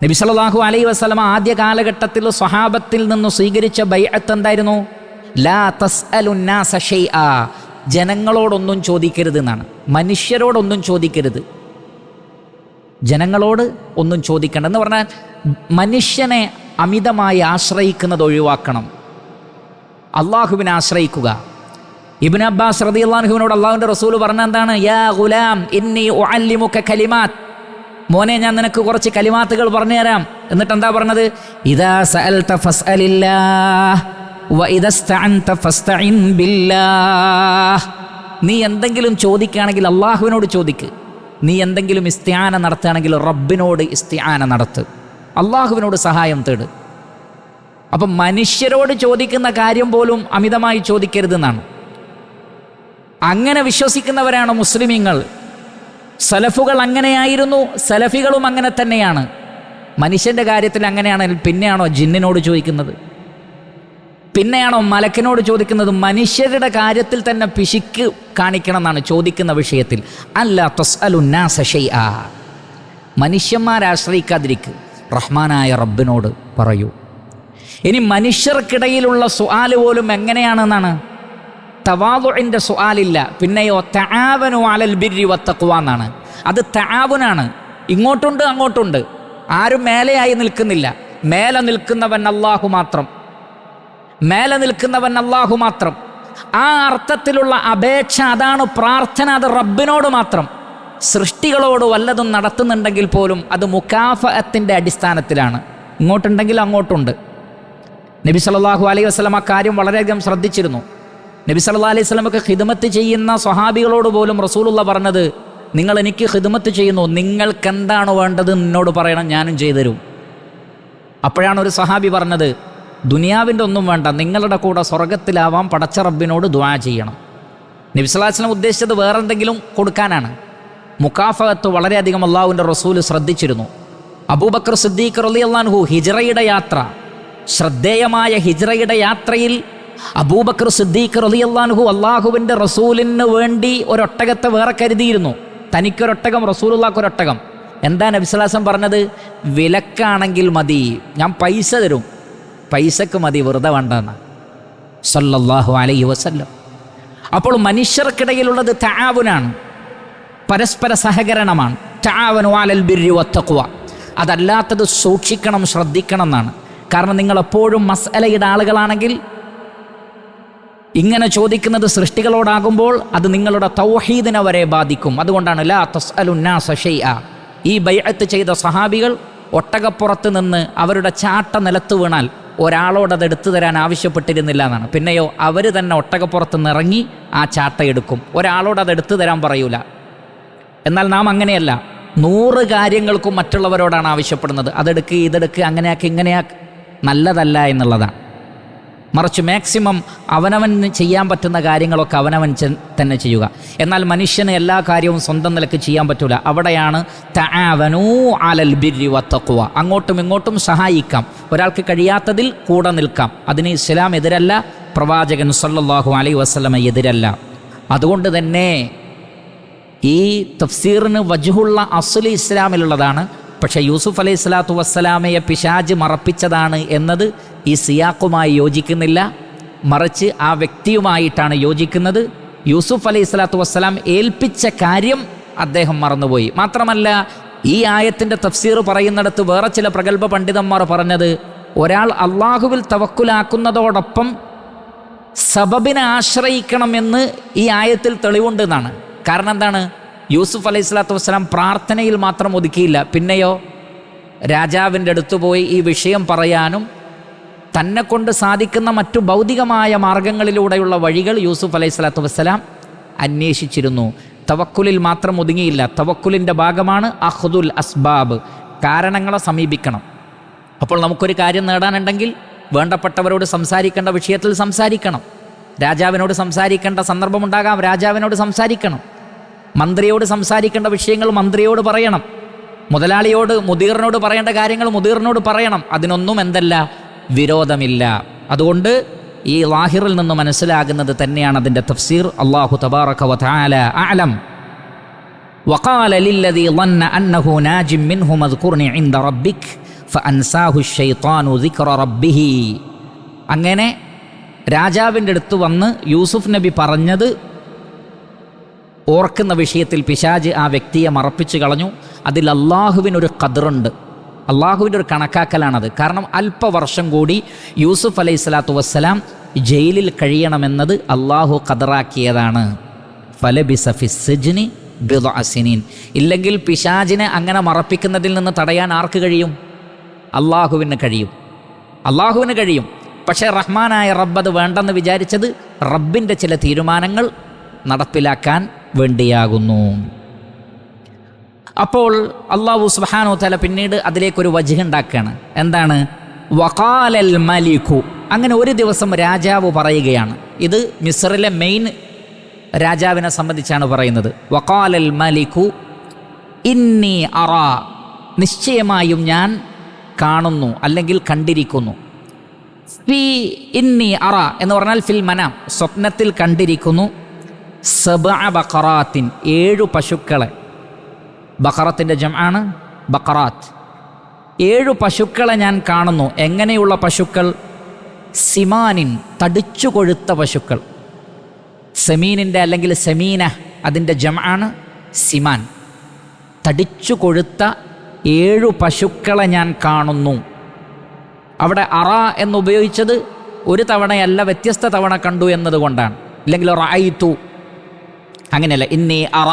Speaker 1: നബി സല്ലല്ലാഹു അലൈഹി വസല്ലമ ആദ്യ കാലഘട്ടത്തിൽ സ്വഹാബത്തിൽ നിന്ന് സ്വീകരിച്ച ബൈഅത്ത് എന്തായിരുന്നു? ലാ തസ്അലുന്നാസ ഷൈആ, ജനങ്ങളോടൊന്നും ചോദിക്കരുത് എന്നാണ്. മനുഷ്യരോടൊന്നും ചോദിക്കരുത്, ജനങ്ങളോട് ഒന്നും ചോദിക്കണം എന്ന് പറഞ്ഞാൽ മനുഷ്യനെ അമിതമായി ആശ്രയിക്കുന്നത് ഒഴിവാക്കണം, അള്ളാഹുവിനെ ആശ്രയിക്കുക. ഇബ്നു അബ്ബാസ് റളിയല്ലാഹു അൻഹുവിനോട് അള്ളാഹുവിൻ്റെ റസൂൽ പറഞ്ഞ എന്താണ്? യാ ഗുലാം ഇന്നി ഉഅല്ലിമുക കലിമാത്ത്, മോനെ ഞാൻ നിനക്ക് കുറച്ച് കലിമാത്തുകൾ പറഞ്ഞു തരാം. എന്നിട്ട് എന്താ പറഞ്ഞത്? ഇദാ സഅൽത ഫസ്അലില്ലാഹ് വ ഇദാ ഇസ്തഅൻത ഫസ്തഇൻ ബില്ലാഹ്. നീ എന്തെങ്കിലും ചോദിക്കുകയാണെങ്കിൽ അള്ളാഹുവിനോട് ചോദിക്ക്. നീ എന്തെങ്കിലും ഇസ്തിആന നടത്തുകയാണെങ്കിൽ റബ്ബിനോട് ഇസ്തിആന നടത്ത്, അള്ളാഹുവിനോട് സഹായം തേട്. അപ്പം മനുഷ്യരോട് ചോദിക്കുന്ന കാര്യം പോലും അമിതമായി ചോദിക്കരുതെന്നാണ്. അങ്ങനെ വിശ്വസിക്കുന്നവരാണ് മുസ്ലിമീങ്ങൾ. സലഫുകൾ അങ്ങനെയായിരുന്നു, സലഫികളും അങ്ങനെ തന്നെയാണ്. മനുഷ്യൻ്റെ കാര്യത്തിൽ അങ്ങനെയാണെങ്കിൽ പിന്നെയാണോ ജിന്നിനോട് ചോദിക്കുന്നത്? പിന്നെയാണോ മലക്കിനോട് ചോദിക്കുന്നത്? മനുഷ്യരുടെ കാര്യത്തിൽ തന്നെ പിശുക്ക് കാണിക്കണം എന്നാണ് ചോദിക്കുന്ന വിഷയത്തിൽ. അല്ല തസ്അലുന്നാസ ഷൈആ, മനുഷ്യന്മാരാശ്രയിക്കാതിരിക്കുക, റഹ്മാനായ റബ്ബിനോട് പറയൂ. ഇനി മനുഷ്യർക്കിടയിലുള്ള സുആല് പോലും എങ്ങനെയാണെന്നാണ്? തവാദുഇൻ്റെ സുആലില്ല. പിന്നെയോ തആവനു അലൽ ബിർരി വത്തഖ്വ എന്നാണ്. അത് തആവുനാണ്, ഇങ്ങോട്ടുണ്ട് അങ്ങോട്ടുണ്ട്, ആരും മേലെയായി നിൽക്കുന്നില്ല. മേലെ നിൽക്കുന്നവൻ അല്ലാഹു മാത്രം, മേലെ നിൽക്കുന്നവൻ അല്ലാഹു മാത്രം. ആ അർത്ഥത്തിലുള്ള അപേക്ഷ, അതാണ് പ്രാർത്ഥന, അത് റബ്ബിനോട് മാത്രം. സൃഷ്ടികളോട് വല്ലതും നടത്തുന്നുണ്ടെങ്കിൽ പോലും അത് മുകാഫഅത്തിൻ്റെ അടിസ്ഥാനത്തിലാണ്. ഇങ്ങോട്ടുണ്ടെങ്കിൽ അങ്ങോട്ടുണ്ട്. നബി സല്ലല്ലാഹു അലൈഹി വസല്ലം ആ കാര്യം വളരെയധികം ശ്രദ്ധിച്ചിരുന്നു. നബി സല്ലല്ലാഹു അലൈഹി വസല്ലമക്ക് ഖിദ്മത്ത് ചെയ്യുന്ന സ്വഹാബികളോട് പോലും റസൂലുള്ള പറഞ്ഞത്, നിങ്ങൾ എനിക്ക് ഖിദ്മത്ത് ചെയ്യുന്നു, നിങ്ങൾക്ക് എന്താണ് വേണ്ടത് എന്നോട് പറയണം, ഞാനും ചെയ്തു തരും. അപ്പോഴാണ് ഒരു സഹാബി പറഞ്ഞത്, ദുനിയാവിൻ്റെ ഒന്നും വേണ്ട, നിങ്ങളുടെ കൂടെ സ്വർഗത്തിലാവാം, പടച്ച റബ്ബിനോട് ദുആ ചെയ്യണം. നബി സല്ലല്ലാഹു അലൈഹി വസല്ലം ഉദ്ദേശിച്ചത് വേറെ എന്തെങ്കിലും കൊടുക്കാനാണ്. മുകാഫഅത്ത് വളരെയധികം അള്ളാഹുവിൻ്റെ റസൂൽ ശ്രദ്ധിച്ചിരുന്നു. അബൂബക്കർ സിദ്ദീഖ് റളിയല്ലാഹു അൻഹു ഹിജ്റയുടെ യാത്ര, ശ്രദ്ധേയമായ ഹിജ്റയുടെ യാത്രയിൽ അബൂബക്കർ സിദ്ദീഖ് റളിയല്ലാഹു അൻഹു അള്ളാഹുവിൻ്റെ റസൂലിന് വേണ്ടി ഒരൊട്ടകത്തെ വേറെ കരുതിയിരുന്നു. തനിക്കൊരൊട്ടകം, റസൂലുള്ളാഹിക്കൊരൊട്ടകം. എന്താ നബി സല്ലല്ലാഹു അലൈഹി വസല്ലം പറഞ്ഞത്? വിലക്കാണെങ്കിൽ മതി, ഞാൻ പൈസ തരും, പൈസക്ക് മതി, വെറുതെ വേണ്ടെന്ന് സല്ലല്ലാഹു അലൈഹി വസല്ലം. അപ്പോൾ മനുഷ്യർക്കിടയിലുള്ളത് തആവുനാണ്, പരസ്പര സഹകരണമാണ്. തആവനു അലൽ ബിർരി വത്തഖ്വ. അതല്ലാത്തത് സൂക്ഷിക്കണം, ശ്രദ്ധിക്കണം എന്നാണ്. കാരണം നിങ്ങൾ എപ്പോഴും മസ്അലയുടെ ആളുകളാണെങ്കിൽ, ഇങ്ങനെ ചോദിക്കുന്നത് സൃഷ്ടികളോടാകുമ്പോൾ അത് നിങ്ങളുടെ തൗഹീദിനെ വരെ ബാധിക്കും. അതുകൊണ്ടാണ് ലാ തസ്അലുന്നാസ ഷൈഅ. ഈ ബൈഅത്ത് ചെയ്ത സഹാബികൾ ഒട്ടകപ്പുറത്ത് നിന്ന് അവരുടെ ചാട്ട നിലത്ത് വീണാൽ ഒരാളോട് അത് എടുത്തു തരാൻ ആവശ്യപ്പെട്ടിരുന്നില്ല എന്നാണ്. പിന്നെയോ അവർ തന്നെ ഒട്ടകപ്പുറത്ത് നിന്ന് ഇറങ്ങി ആ ചാട്ട എടുക്കും, ഒരാളോട് അത് എടുത്തു തരാൻ പറയൂല. എന്നാൽ നാം അങ്ങനെയല്ല, 100 കാര്യങ്ങൾക്കും മറ്റുള്ളവരോടാണ് ആവശ്യപ്പെടുന്നത്. അതെടുക്ക്, ഇതെടുക്ക്, അങ്ങനെയാക്ക്, ഇങ്ങനെയാക്ക്. നല്ലതല്ല എന്നുള്ളതാണ്. മറിച്ച് മാക്സിമം അവനവൻ ചെയ്യാൻ പറ്റുന്ന കാര്യങ്ങളൊക്കെ അവനവൻ തന്നെ ചെയ്യുക. എന്നാൽ മനുഷ്യന് എല്ലാ കാര്യവും സ്വന്തം നിലക്ക് ചെയ്യാൻ പറ്റൂല. അവിടെയാണ് തആവനൂ അലൽ ബിർരി വത്തഖ്വ. അങ്ങോട്ടും ഇങ്ങോട്ടും സഹായിക്കാം, ഒരാൾക്ക് കഴിയാത്തതിൽ കൂടെ നിൽക്കാം. അതിന് ഇസ്ലാം എതിരല്ല, പ്രവാചകൻ സല്ലല്ലാഹു അലൈഹി വസല്ലമ എതിരല്ല. അതുകൊണ്ട് തന്നെ ഈ തഫ്സീറിന് വജ്ഹുള്ള അസ്ലി ഇസ്ലാമിലുള്ളതാണ്. പക്ഷേ യൂസുഫ് അലൈഹി സ്വലാത്തു വസ്സലാമയെ പിശാച് മറപ്പിച്ചതാണ് എന്നത് ഈ സിയാഖുമായി യോജിക്കുന്നില്ല, മറിച്ച് ആ വ്യക്തിയുമായിട്ടാണ് യോജിക്കുന്നത്. യൂസുഫ് അലൈഹി സ്വലാത്തു വസ്സലാം ഏൽപ്പിച്ച കാര്യം അദ്ദേഹം മറന്നുപോയി. മാത്രമല്ല, ഈ ആയത്തിൻ്റെ തഫ്സീർ പറയുന്നിടത്ത് വേറെ ചില പ്രഗത്ഭ പണ്ഡിതന്മാർ പറഞ്ഞത്, ഒരാൾ അള്ളാഹുവിൽ തവക്കുലാക്കുന്നതോടൊപ്പം സബബിനെ ആശ്രയിക്കണമെന്ന് ഈ ആയത്തിൽ തെളിവുണ്ട് എന്നാണ്. കാരണം എന്താണ്? യൂസുഫ് അലൈഹി സ്വലാത്തു വസ്സലാം പ്രാർത്ഥനയിൽ മാത്രം ഒതുക്കിയില്ല, പിന്നെയോ രാജാവിൻ്റെ അടുത്ത് പോയി ഈ വിഷയം പറയാനും തന്നെ കൊണ്ട് സാധിക്കുന്ന മറ്റു ഭൗതികമായ മാർഗങ്ങളിലൂടെയുള്ള വഴികൾ യൂസുഫ് അലൈഹി സ്വലാത്തു വസ്സലാം അന്വേഷിച്ചിരുന്നു. തവക്കുലിൽ മാത്രം ഒതുങ്ങിയില്ല. തവക്കുലിൻ്റെ ഭാഗമാണ് അഖ്ദുൽ അസ്ബാബ്, കാരണങ്ങളെ സമീപിക്കണം. അപ്പോൾ നമുക്കൊരു കാര്യം നേടാനുണ്ടെങ്കിൽ വേണ്ടപ്പെട്ടവരോട് സംസാരിക്കേണ്ട വിഷയത്തിൽ സംസാരിക്കണം. രാജാവിനോട് സംസാരിക്കേണ്ട സന്ദർഭമുണ്ടാകാം, രാജാവിനോട് സംസാരിക്കണം. മന്ത്രിയോട് സംസാരിക്കേണ്ട വിഷയങ്ങൾ മന്ത്രിയോട് പറയണം. മുതലാളിയോട്, മുദീറിനോട് പറയേണ്ട കാര്യങ്ങൾ മുദീറിനോട് പറയണം. അതിനൊന്നും എന്തല്ല, വിരോധമില്ല. അതുകൊണ്ട് ഈ ലാഹിറിൽ നിന്ന് മനസ്സിലാകുന്നത് തന്നെയാണ് അതിൻ്റെ തഫ്സീർ. അല്ലാഹു തബാറക വ തആല അഅലം. വഖാല ലില്ലദീ ളന്ന അന്നഹു നാജിം മിൻഹു മദ്കുർനി ഇൻദ റബ്ബിക് ഫഅൻസാഹു അശ്ശൈത്താനു ദിക്റ റബ്ബിഹി. അങ്ങനെ രാജാവിൻ്റെ അടുത്ത് വന്ന് യൂസുഫ് നബി പറഞ്ഞത് ഓർക്കുന്ന വിഷയത്തിൽ പിശാച് ആ വ്യക്തിയെ മറപ്പിച്ചു കളഞ്ഞു. അതിൽ അള്ളാഹുവിനൊരു ഖദറുണ്ട്, അള്ളാഹുവിൻ്റെ ഒരു കണക്കാക്കലാണത്. കാരണം അല്പവർഷം കൂടി യൂസുഫ് അലൈഹി സ്വലാത്തു വസ്സലാം ജയിലിൽ കഴിയണമെന്നത് അള്ളാഹു ഖദറാക്കിയതാണ്. ഫലബിസ ഫിസ്സിജ്നി ബിദ്അ സിനീൻ. ഇല്ലെങ്കിൽ പിശാചിനെ അങ്ങനെ മറപ്പിക്കുന്നതിൽ നിന്ന് തടയാൻ ആർക്ക് കഴിയും? അള്ളാഹുവിന് കഴിയും, അള്ളാഹുവിന് കഴിയും. പക്ഷേ റഹ്മാനായ റബ്ബ് അത് വേണ്ടെന്ന് വിചാരിച്ചത് റബ്ബിൻ്റെ ചില തീരുമാനങ്ങൾ നടപ്പിലാക്കാൻ വേണ്ടിയാകുന്നു. അപ്പോൾ അല്ലാഹു സുബ്ഹാനഹു വ തആല പിന്നീട് അതിലേക്കൊരു വജ്ഹ് ഉണ്ടാക്കുകയാണ്. എന്താണ്? വഖാലൽ മലികു. അങ്ങനെ ഒരു ദിവസം രാജാവ് പറയുകയാണ്. ഇത് മിസ്റിലെ മെയിൻ രാജാവിനെ സംബന്ധിച്ചാണ് പറയുന്നത്. വഖാലൽ മലികു ഇന്നി അറാ. നിശ്ചയമായും ഞാൻ കാണുന്നു, അല്ലെങ്കിൽ കണ്ടിരിക്കുന്നു. ഫി ഇന്നി അറ എന്ന് പറഞ്ഞാൽ ഫിൽ മനാം, സ്വപ്നത്തിൽ കണ്ടിരിക്കുന്നു. സബ്അ ബഖറാത്തിൻ, 7 പശുക്കളെ. ബഖറത്തിൻ്റെ ജംആണ് ബഖറാത്ത്. 7 പശുക്കളെ ഞാൻ കാണുന്നു. എങ്ങനെയുള്ള പശുക്കൾ? സിമാനിൻ, തടിച്ചു കൊഴുത്ത പശുക്കൾ. സമീനിൻ്റെ അല്ലെങ്കിൽ സമീന അതിൻ്റെ ജംആണ് സിമാൻ. തടിച്ചു കൊഴുത്ത 7 പശുക്കളെ ഞാൻ കാണുന്നു. അവിടെ അറ എന്നുപയോഗിച്ചത് ഒരു തവണയല്ല, വ്യത്യസ്ത തവണ കണ്ടു എന്നതുകൊണ്ടാണ്. ഇല്ലെങ്കിൽ റഅയ്തു അങ്ങനെയല്ല. ഇന്നി അറ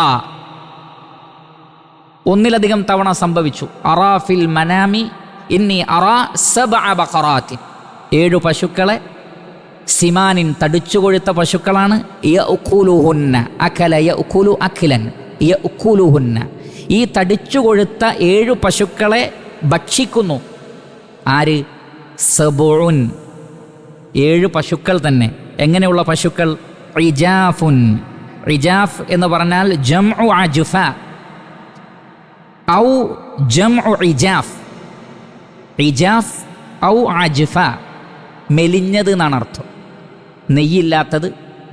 Speaker 1: ഒന്നിലധികം തവണ സംഭവിച്ചു. അറാ ഫിൽ മനാമി ഇന്നി അറാ സബ്അ ബഖറാത്തിൻ. 7 പശുക്കളെ, സിമാനിൻ തടിച്ചുകൊഴുത്ത പശുക്കളാണ്. യഅ്കുലുഹുന്ന അകല യഅ്കുലു അക്ലൻ യഅ്കുലുഹുന്ന, ഈ തടിച്ചുകൊഴുത്ത 7 പശുക്കളെ ഭക്ഷിക്കുന്നു. ആര്? സബുഉൻ, 7 പശുക്കൾ തന്നെ. എങ്ങനെയുള്ള പശുക്കൾ? ഇജാഫുൻ, ഇജാഫ് എന്ന് പറഞ്ഞാൽ ജംഉ അജ്ഫ ഔ ജംഉ ഇജാഫ്, ഇജാഫ് ഔ അജ്ഫ, മെലിഞ്ഞത് എന്നാണ് അർത്ഥം. നെയ്യില്ലാത്തത്,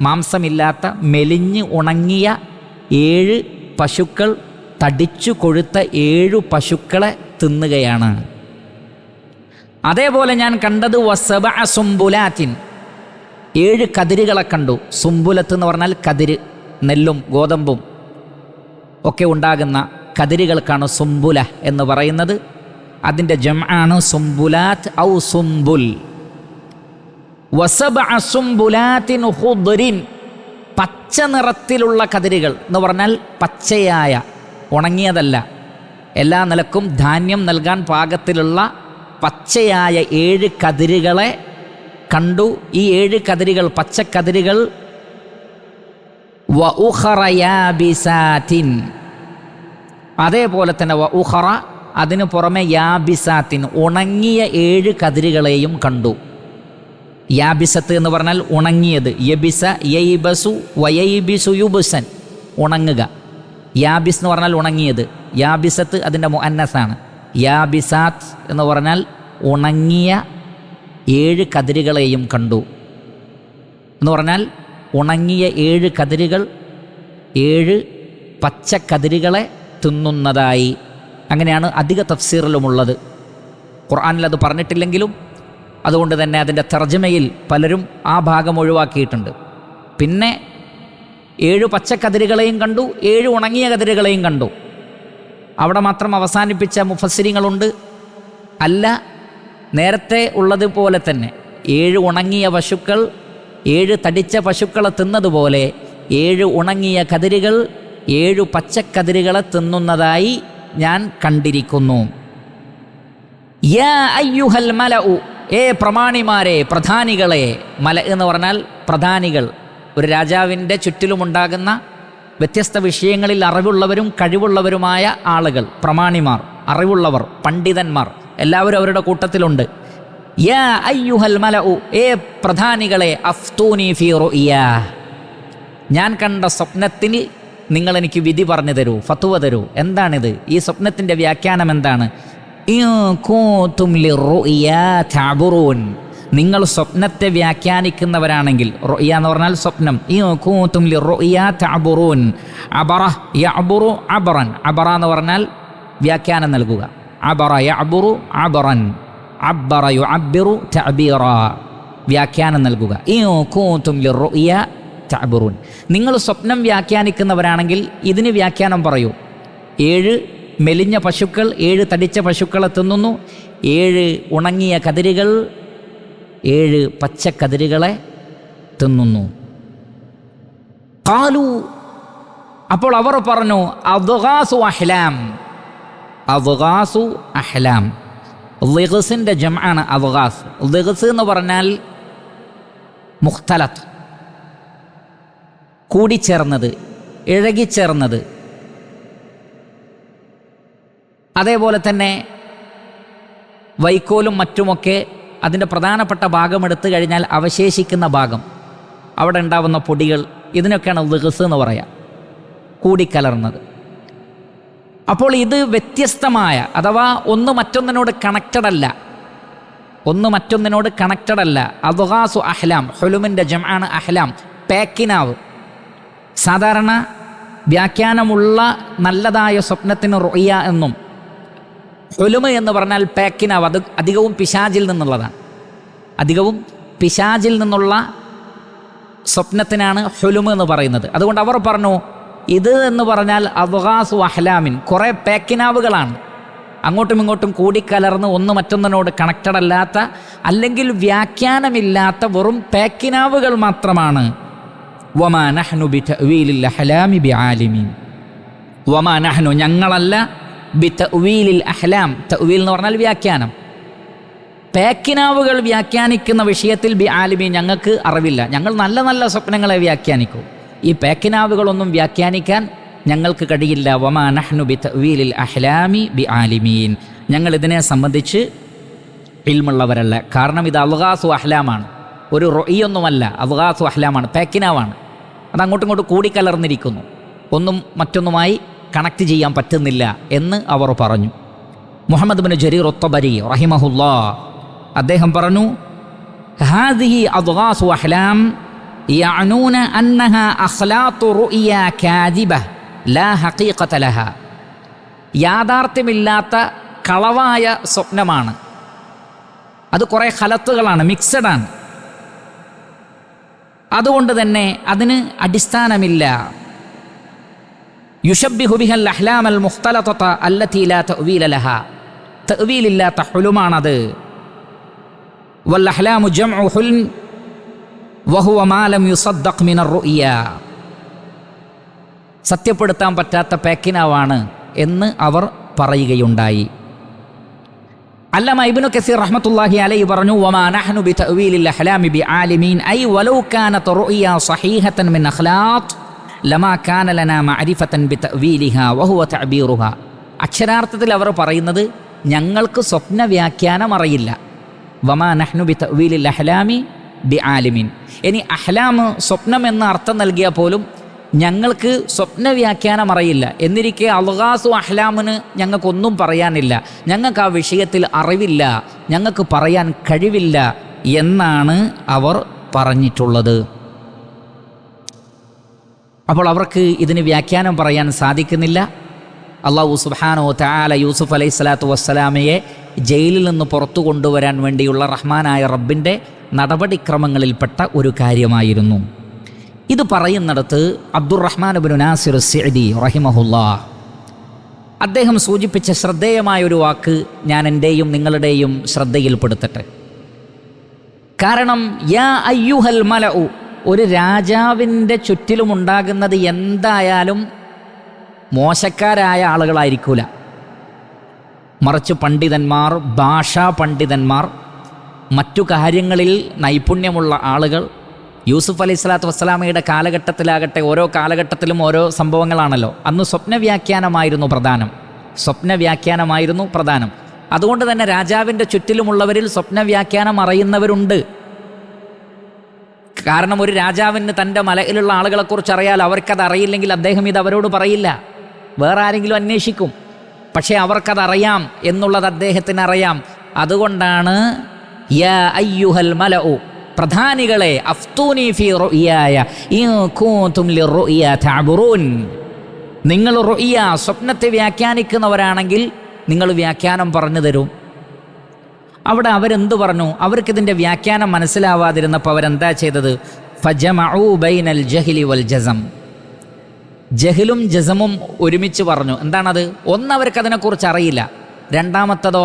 Speaker 1: മാംസമില്ലാത്ത, മെലിഞ്ഞ് ഉണങ്ങിയ 7 പശുക്കൾ, തടിച്ചു കൊഴുത്ത 7 പശുക്കളെ തിന്നുകയാണ്. അതേപോലെ ഞാൻ കണ്ടത് വസബഅ സുംബുലാത്തിൻ, 7 കതിരുകളെ കണ്ടു. സുംബുലത്ത് എന്ന് പറഞ്ഞാൽ കതിര്, നെല്ലും ഗോതമ്പും ഒക്കെ ഉണ്ടാകുന്ന കതിരുകൾക്കാണ് സുംബുല എന്ന് പറയുന്നത്. അതിൻ്റെ ജംആണ് സുംബുലാത്ത് ഔ സുംബുൽ. വസബഅ സുംബുലാത്തിൻ ഖുദ്റിൻ, പച്ച നിറത്തിലുള്ള കതിരുകൾ എന്ന് പറഞ്ഞാൽ പച്ചയായ, ഉണങ്ങിയതല്ല, എല്ലാ നിലക്കും ധാന്യം നൽകാൻ പാകത്തിലുള്ള പച്ചയായ 7 കതിരുകളെ കണ്ടു. ഈ 7 കതിരുകൾ, പച്ചക്കതിരുകൾ വ ഉഖറ യാബിസാത്തിൻ, അതേപോലെ തന്നെ വ ഉഖറ, അതിനു പുറമെ യാബിസാത്തിൻ, ഉണങ്ങിയ 7 കതിരുകളെയും കണ്ടു. യാബിസത്ത് എന്ന് പറഞ്ഞാൽ ഉണങ്ങിയത്. യബിസ യൈബസു വയൈബിസു യുബ്സൻ, ഉണങ്ങുക. യാബിസ് എന്ന് പറഞ്ഞാൽ ഉണങ്ങിയത്, യാബിസത്ത് അതിൻ്റെ മുഅന്നസാണ്. യാബിസാത്ത് എന്ന് പറഞ്ഞാൽ ഉണങ്ങിയ 7 കതിരുകളെയും കണ്ടു എന്ന് പറഞ്ഞാൽ ഉണങ്ങിയ 7 കതിരുകൾ 7 പച്ചക്കതിരുകളെ തിന്നുന്നതായി. അങ്ങനെയാണ് അധിക തഫ്സീറിലുമുള്ളത്. ഖുർആനിൽ അത് പറഞ്ഞിട്ടില്ലെങ്കിലും അതുകൊണ്ട് തന്നെ അതിൻ്റെ തർജ്ജമയിൽ പലരും ആ ഭാഗം ഒഴിവാക്കിയിട്ടുണ്ട്. പിന്നെ 7 പച്ചക്കതിരുകളെയും കണ്ടു, 7 ഉണങ്ങിയ കതിരുകളെയും കണ്ടു. അവിടെ മാത്രം അവസാനിപ്പിച്ച മുഫസ്സിരിങ്ങളുണ്ട്. അല്ല, നേരത്തെ ഉള്ളതുപോലെ തന്നെ 7 ഉണങ്ങിയ പശുക്കൾ 7 തടിച്ച പശുക്കളെ തിന്നതുപോലെ 7 ഉണങ്ങിയ കതിരുകൾ 7 പച്ചക്കതിരുകളെ തിന്നുന്നതായി ഞാൻ കണ്ടിരിക്കുന്നു. യാ അയ്യുഹൽ മലഉ, ഏ പ്രമാണിമാരെ, പ്രധാനികളെ. മല എന്ന് പറഞ്ഞാൽ പ്രധാനികൾ, ഒരു രാജാവിൻ്റെ ചുറ്റിലുമുണ്ടാകുന്ന വ്യത്യസ്ത വിഷയങ്ങളിൽ അറിവുള്ളവരും കഴിവുള്ളവരുമായ ആളുകൾ, പ്രമാണിമാർ, അറിവുള്ളവർ, പണ്ഡിതന്മാർ, എല്ലാവരും അവരുടെ കൂട്ടത്തിലുണ്ട്. യാ അയ്യുഹൽ മലഉ, ഏ പ്രധാനികളെ, അഫ്തൂനി ഫീ റുഇയാ, ഞാൻ കണ്ട സ്വപ്നത്തിൽ നിങ്ങൾ എനിക്ക് വിധി പറഞ്ഞു തരൂ, ഫത്വ തരൂ. എന്താണിത്? ഈ സ്വപ്നത്തിൻ്റെ വ്യാഖ്യാനം എന്താണ്? ഇൻ കുൻതും ലിറുഇയാ തഅബുറൂൻ, നിങ്ങൾ സ്വപ്നത്തെ വ്യാഖ്യാനിക്കുന്നവരാണെങ്കിൽ, റുഇയ എന്ന് പറഞ്ഞാൽ സ്വപ്നം. ഇൻ കുൻതും ലിറുഇയാ തഅബുറൂൻ, അബറ യഅബുറു അബറൻ, അബറ എന്ന് പറഞ്ഞാൽ വ്യാഖ്യാനം നൽകുക. അബറ യഅബുറു അബറൻ, അബ്ബറ യുഅബ്ബിറു തഅബീറ, വ്യാഖ്യാനം നൽകുക. ഇൻ കുൻതും ലിറുഇയാ തഅബുറൂൻ, നിങ്ങൾ സ്വപ്നം വ്യാഖ്യാനിക്കുന്നവരാണെങ്കിൽ ഇതിന് വ്യാഖ്യാനം പറയൂ. 7 മെലിഞ്ഞ പശുക്കൾ 7 തടിച്ച പശുക്കളെ തിന്നുന്നു, 7 ഉണങ്ങിയ കതിരുകൾ 7 പച്ചക്കതിരുകളെ തിന്നുന്നു. ഖാലു, അപ്പോൾ അവർ പറഞ്ഞു, അദ്ഗാസു അഹ്ലാം, അദ്ഗാസു അഹ്ലാം. ളിഗ്സിൻ്റെ ജംആണ് അദ്ഗാസ്. ളിഗ്സ് എന്ന് പറഞ്ഞാൽ മുഖ്തലത്ത്, കൂടിച്ചേർന്നത്, ഇഴകിച്ചേർന്നത്. അതേപോലെ തന്നെ വൈക്കോലും മറ്റുമൊക്കെ അതിൻ്റെ പ്രധാനപ്പെട്ട ഭാഗം എടുത്തു കഴിഞ്ഞാൽ അവശേഷിക്കുന്ന ഭാഗം, അവിടെ ഉണ്ടാവുന്ന പൊടികൾ, ഇതിനൊക്കെയാണ് ളിഗ്സ് എന്ന് പറയുക, കൂടിക്കലർന്നത്. അപ്പോൾ ഇത് വ്യത്യസ്തമായ, അഥവാ ഒന്ന് മറ്റൊന്നിനോട് കണക്റ്റഡ് അല്ല, ഒന്ന് മറ്റൊന്നിനോട് കണക്റ്റഡ് അല്ല. അദ്ഗാസു അഹ്ലാം, ഹുലുമിൻ്റെ ജംആണ് അഹ്ലാം, പേക്കിനാവ്. സാധാരണ വ്യാഖ്യാനമുള്ള നല്ലതായ സ്വപ്നത്തിന് റുഇയ എന്നും, ഹുലുമ് എന്ന് പറഞ്ഞാൽ പേക്കിനാവ്, അത് അധികവും പിശാചിൽ നിന്നുള്ളതാണ്. അധികവും പിശാചിൽ നിന്നുള്ള സ്വപ്നത്തിനാണ് ഹുലുമ് എന്ന് പറയുന്നത്. അതുകൊണ്ട് അവർ പറഞ്ഞു, ഇത് എന്ന് പറഞ്ഞാൽ അദ്ഗാസു അഹ്ലാമിൻ, കുറേ പേക്കിനാവുകളാണ്, അങ്ങോട്ടും ഇങ്ങോട്ടും കൂടിക്കലർന്ന് ഒന്ന് മറ്റൊന്നിനോട് കണക്റ്റഡ് അല്ലാത്ത, അല്ലെങ്കിൽ വ്യാഖ്യാനമില്ലാത്ത വെറും പേക്കിനാവുകൾ മാത്രമാണ്. വമാ നഹ്നു ബിതഅ്വീലിൽ അഹ്ലാമി ബിആലിമീൻ, വമാ നഹ്നു, ഞങ്ങളല്ല, ബിതഅ്വീലിൽ അഹ്ലാം, തഅ്വീൽ എന്ന് പറഞ്ഞാൽ വ്യാഖ്യാനം, പേക്കിനാവുകൾ വ്യാഖ്യാനിക്കുന്ന വിഷയത്തിൽ ബി ആലിമീൻ ഞങ്ങൾക്ക് അറിവില്ല. ഞങ്ങൾ നല്ല നല്ല സ്വപ്നങ്ങളെ വ്യാഖ്യാനിക്കൂ. ഈ പേക്കിനാവുകളൊന്നും വ്യാഖ്യാനിക്കാൻ ഞങ്ങൾക്ക് കഴിയില്ല. വമാ നഹ്നു ബി തഅ്വീലിൽ അഹ്ലാമി ബി ആലിമീൻ. ഞങ്ങൾ ഇതിനെ സംബന്ധിച്ച് ഇൽമുള്ളവരല്ല. കാരണം ഇത് അൽഗാസു അഹ്ലാമാണ്, ഒരു റൊഇയൊന്നുമല്ല, അൽഗാസു അഹ്ലാമാണ്, പേക്കിനാവാണ്. അത് അങ്ങോട്ടും ഇങ്ങോട്ടും കൂടിക്കലർന്നിരിക്കുന്നു, ഒന്നും മറ്റൊന്നുമായി കണക്ട് ചെയ്യാൻ പറ്റുന്നില്ല എന്ന് അവർ പറഞ്ഞു. മുഹമ്മദ് ബിൻ ജരീർ അത്ത്-തബരി റഹിമഹുല്ലാഹ് അദ്ദേഹം പറഞ്ഞു, ഹാദിഹി അദ്ഗാസു അഹ്ലാം യഅനൂന അന്നഹാ അഖ്ലാത്തു റുഅയ കാദിബ ലാ ഹഖീഖത ലഹാ. യാഥാർത്ഥ്യമില്ലാത്ത കളവായ സ്വപ്നമാണ്, അത് കുറേ ഖലത്തുകളാണ്, മിക്സഡാണ്. അതുകൊണ്ട് തന്നെ അതിന് അടിസ്ഥാനമില്ല. യുഷബ്ബിഹു ബിഹൽ അഹ്ലാമൽ മുഖ്തലതത അല്ലതി ലാ തഅ്വീല ലഹാ. തഅ്വീലില്ലാത്ത ഹുലുമാണത്. വൽ അഹ്ലാമു ജംഉ ഹുൽം വഹുവ മാ ലം യുസദ്ദഖ് മിനർ റുഅയ. സത്യപ്പെടുത്താൻ പറ്റാത്ത പേക്കിനാവാണ് എന്ന് അവർ പറയുകയുണ്ടായി. അല്ലമ ഇബ്നു കസീർ റഹ്മത്തുള്ളാഹി അലൈഹി പറഞ്ഞു, വമാ നഹ്നു ബി തഅ്വീലിൽ അഹ്ലാമി ബി ആലിമീൻ ഐ വലൗ കാനത് റുഅയ സഹീഹതൻ മിൻ അഖ്ലാഖ് ലമാ കാന ലനാ മഅരിഫതൻ ബി തഅ്വീലിഹാ വഹുവ തഅബീറുഹാ. അക്ഷരാർത്ഥത്തിൽ അവർ പറയുന്നത് ഞങ്ങൾക്ക് സ്വപ്ന വ്യാഖ്യാനം അറിയില്ല. വമാ നഹ്നു ബി തഅ്വീലിൽ അഹ്ലാമി ബി ആലിമീൻ. ഇനി അഹ്ലാം സ്വപ്നം എന്ന അർത്ഥം നൽകിയാൽ പോലും ഞങ്ങൾക്ക് സ്വപ്ന വ്യാഖ്യാനം അറിയില്ല. എന്നിരിക്കെ അൽഗാസു അഹ്ലാമിന് ഞങ്ങൾക്കൊന്നും പറയാനില്ല, ഞങ്ങൾക്ക് ആ വിഷയത്തിൽ അറിവില്ല, ഞങ്ങൾക്ക് പറയാൻ കഴിവില്ല എന്നാണ് അവർ പറഞ്ഞിട്ടുള്ളത്. അപ്പോൾ അവർക്ക് ഇതിന് വ്യാഖ്യാനം പറയാൻ സാധിക്കുന്നില്ല. അല്ലാഹു സുബ്ഹാനഹു വ തആല യൂസുഫ് അലൈഹി സ്വലാത്തു വസ്സലാമയെ ജയിലിൽ നിന്ന് പുറത്തു കൊണ്ടുവരാൻ വേണ്ടിയുള്ള റഹ്മാനായ റബ്ബിൻ്റെ നടപടിക്രമങ്ങളിൽപ്പെട്ട ഒരു കാര്യമായിരുന്നു. ഇത് പറയുന്നിടത്ത് അബ്ദുറഹ്മാൻ ഇബ്നു നാസിർ അസ്-സഅദി റഹിമഹുല്ലാഹ് അദ്ദേഹം സൂചിപ്പിച്ച ശ്രദ്ധേയമായൊരു വാക്ക് ഞാൻ എൻ്റെയും നിങ്ങളുടെയും ശ്രദ്ധയിൽപ്പെടുത്തട്ടെ. കാരണം യാ അയ്യുഹൽ മലഉ, ഒരു രാജാവിൻ്റെ ചുറ്റിലുമുണ്ടാകുന്നത് എന്തായാലും മോശക്കാരായ ആളുകളായിരിക്കൂല, മറിച്ച് പണ്ഡിതന്മാർ, ഭാഷാ പണ്ഡിതന്മാർ, മറ്റു കാര്യങ്ങളിൽ നൈപുണ്യമുള്ള ആളുകൾ. യൂസുഫ് അലൈഹി സ്വലാത്തു വസ്സലാമയുടെ കാലഘട്ടത്തിലാകട്ടെ, ഓരോ കാലഘട്ടത്തിലും ഓരോ സംഭവങ്ങളാണല്ലോ. അന്ന് സ്വപ്നവ്യാഖ്യാനമായിരുന്നു പ്രധാനം. അതുകൊണ്ട് തന്നെ രാജാവിൻ്റെ ചുറ്റിലുമുള്ളവരിൽ സ്വപ്നവ്യാഖ്യാനം അറിയുന്നവരുണ്ട്. കാരണം ഒരു രാജാവിന് തൻ്റെ മലയിലുള്ള ആളുകളെക്കുറിച്ച് അറിയാൽ, അവർക്കത് അറിയില്ലെങ്കിൽ അദ്ദേഹം ഇത് അവരോട് പറയില്ല, വേറെ ആരെങ്കിലും അന്വേഷിക്കും. പക്ഷേ അവർക്കതറിയാം എന്നുള്ളത് അദ്ദേഹത്തിന് അറിയാം. അതുകൊണ്ടാണ് യാ അയ്യുഹൽ മലഉ, പ്രധാനികളെ, അഫ്തൂനി ഫീ റുഅയായ ഇൻ കുൻതും ലിറുഅയ തഅബുറൂൻ, നിങ്ങൾ റുഅയ സ്വപ്നത്തെ വ്യാഖ്യാനിക്കുന്നവരാണെങ്കിൽ നിങ്ങൾ വ്യാഖ്യാനം പറഞ്ഞു തരും. അവിടെ അവരെന്തു പറഞ്ഞു? അവർക്കിതിൻ്റെ വ്യാഖ്യാനം മനസ്സിലാവാതിരുന്നപ്പോൾ അവരെന്താ ചെയ്തത്? ഫജമഉ ബൈനൽ ജഹ്ലി വൽ ജസം, ജഹലും ജസമും ഒരുമിച്ച് പറഞ്ഞു. എന്താണത്? ഒന്ന്, അവർക്കതിനെക്കുറിച്ച് അറിയില്ല. രണ്ടാമത്തതോ,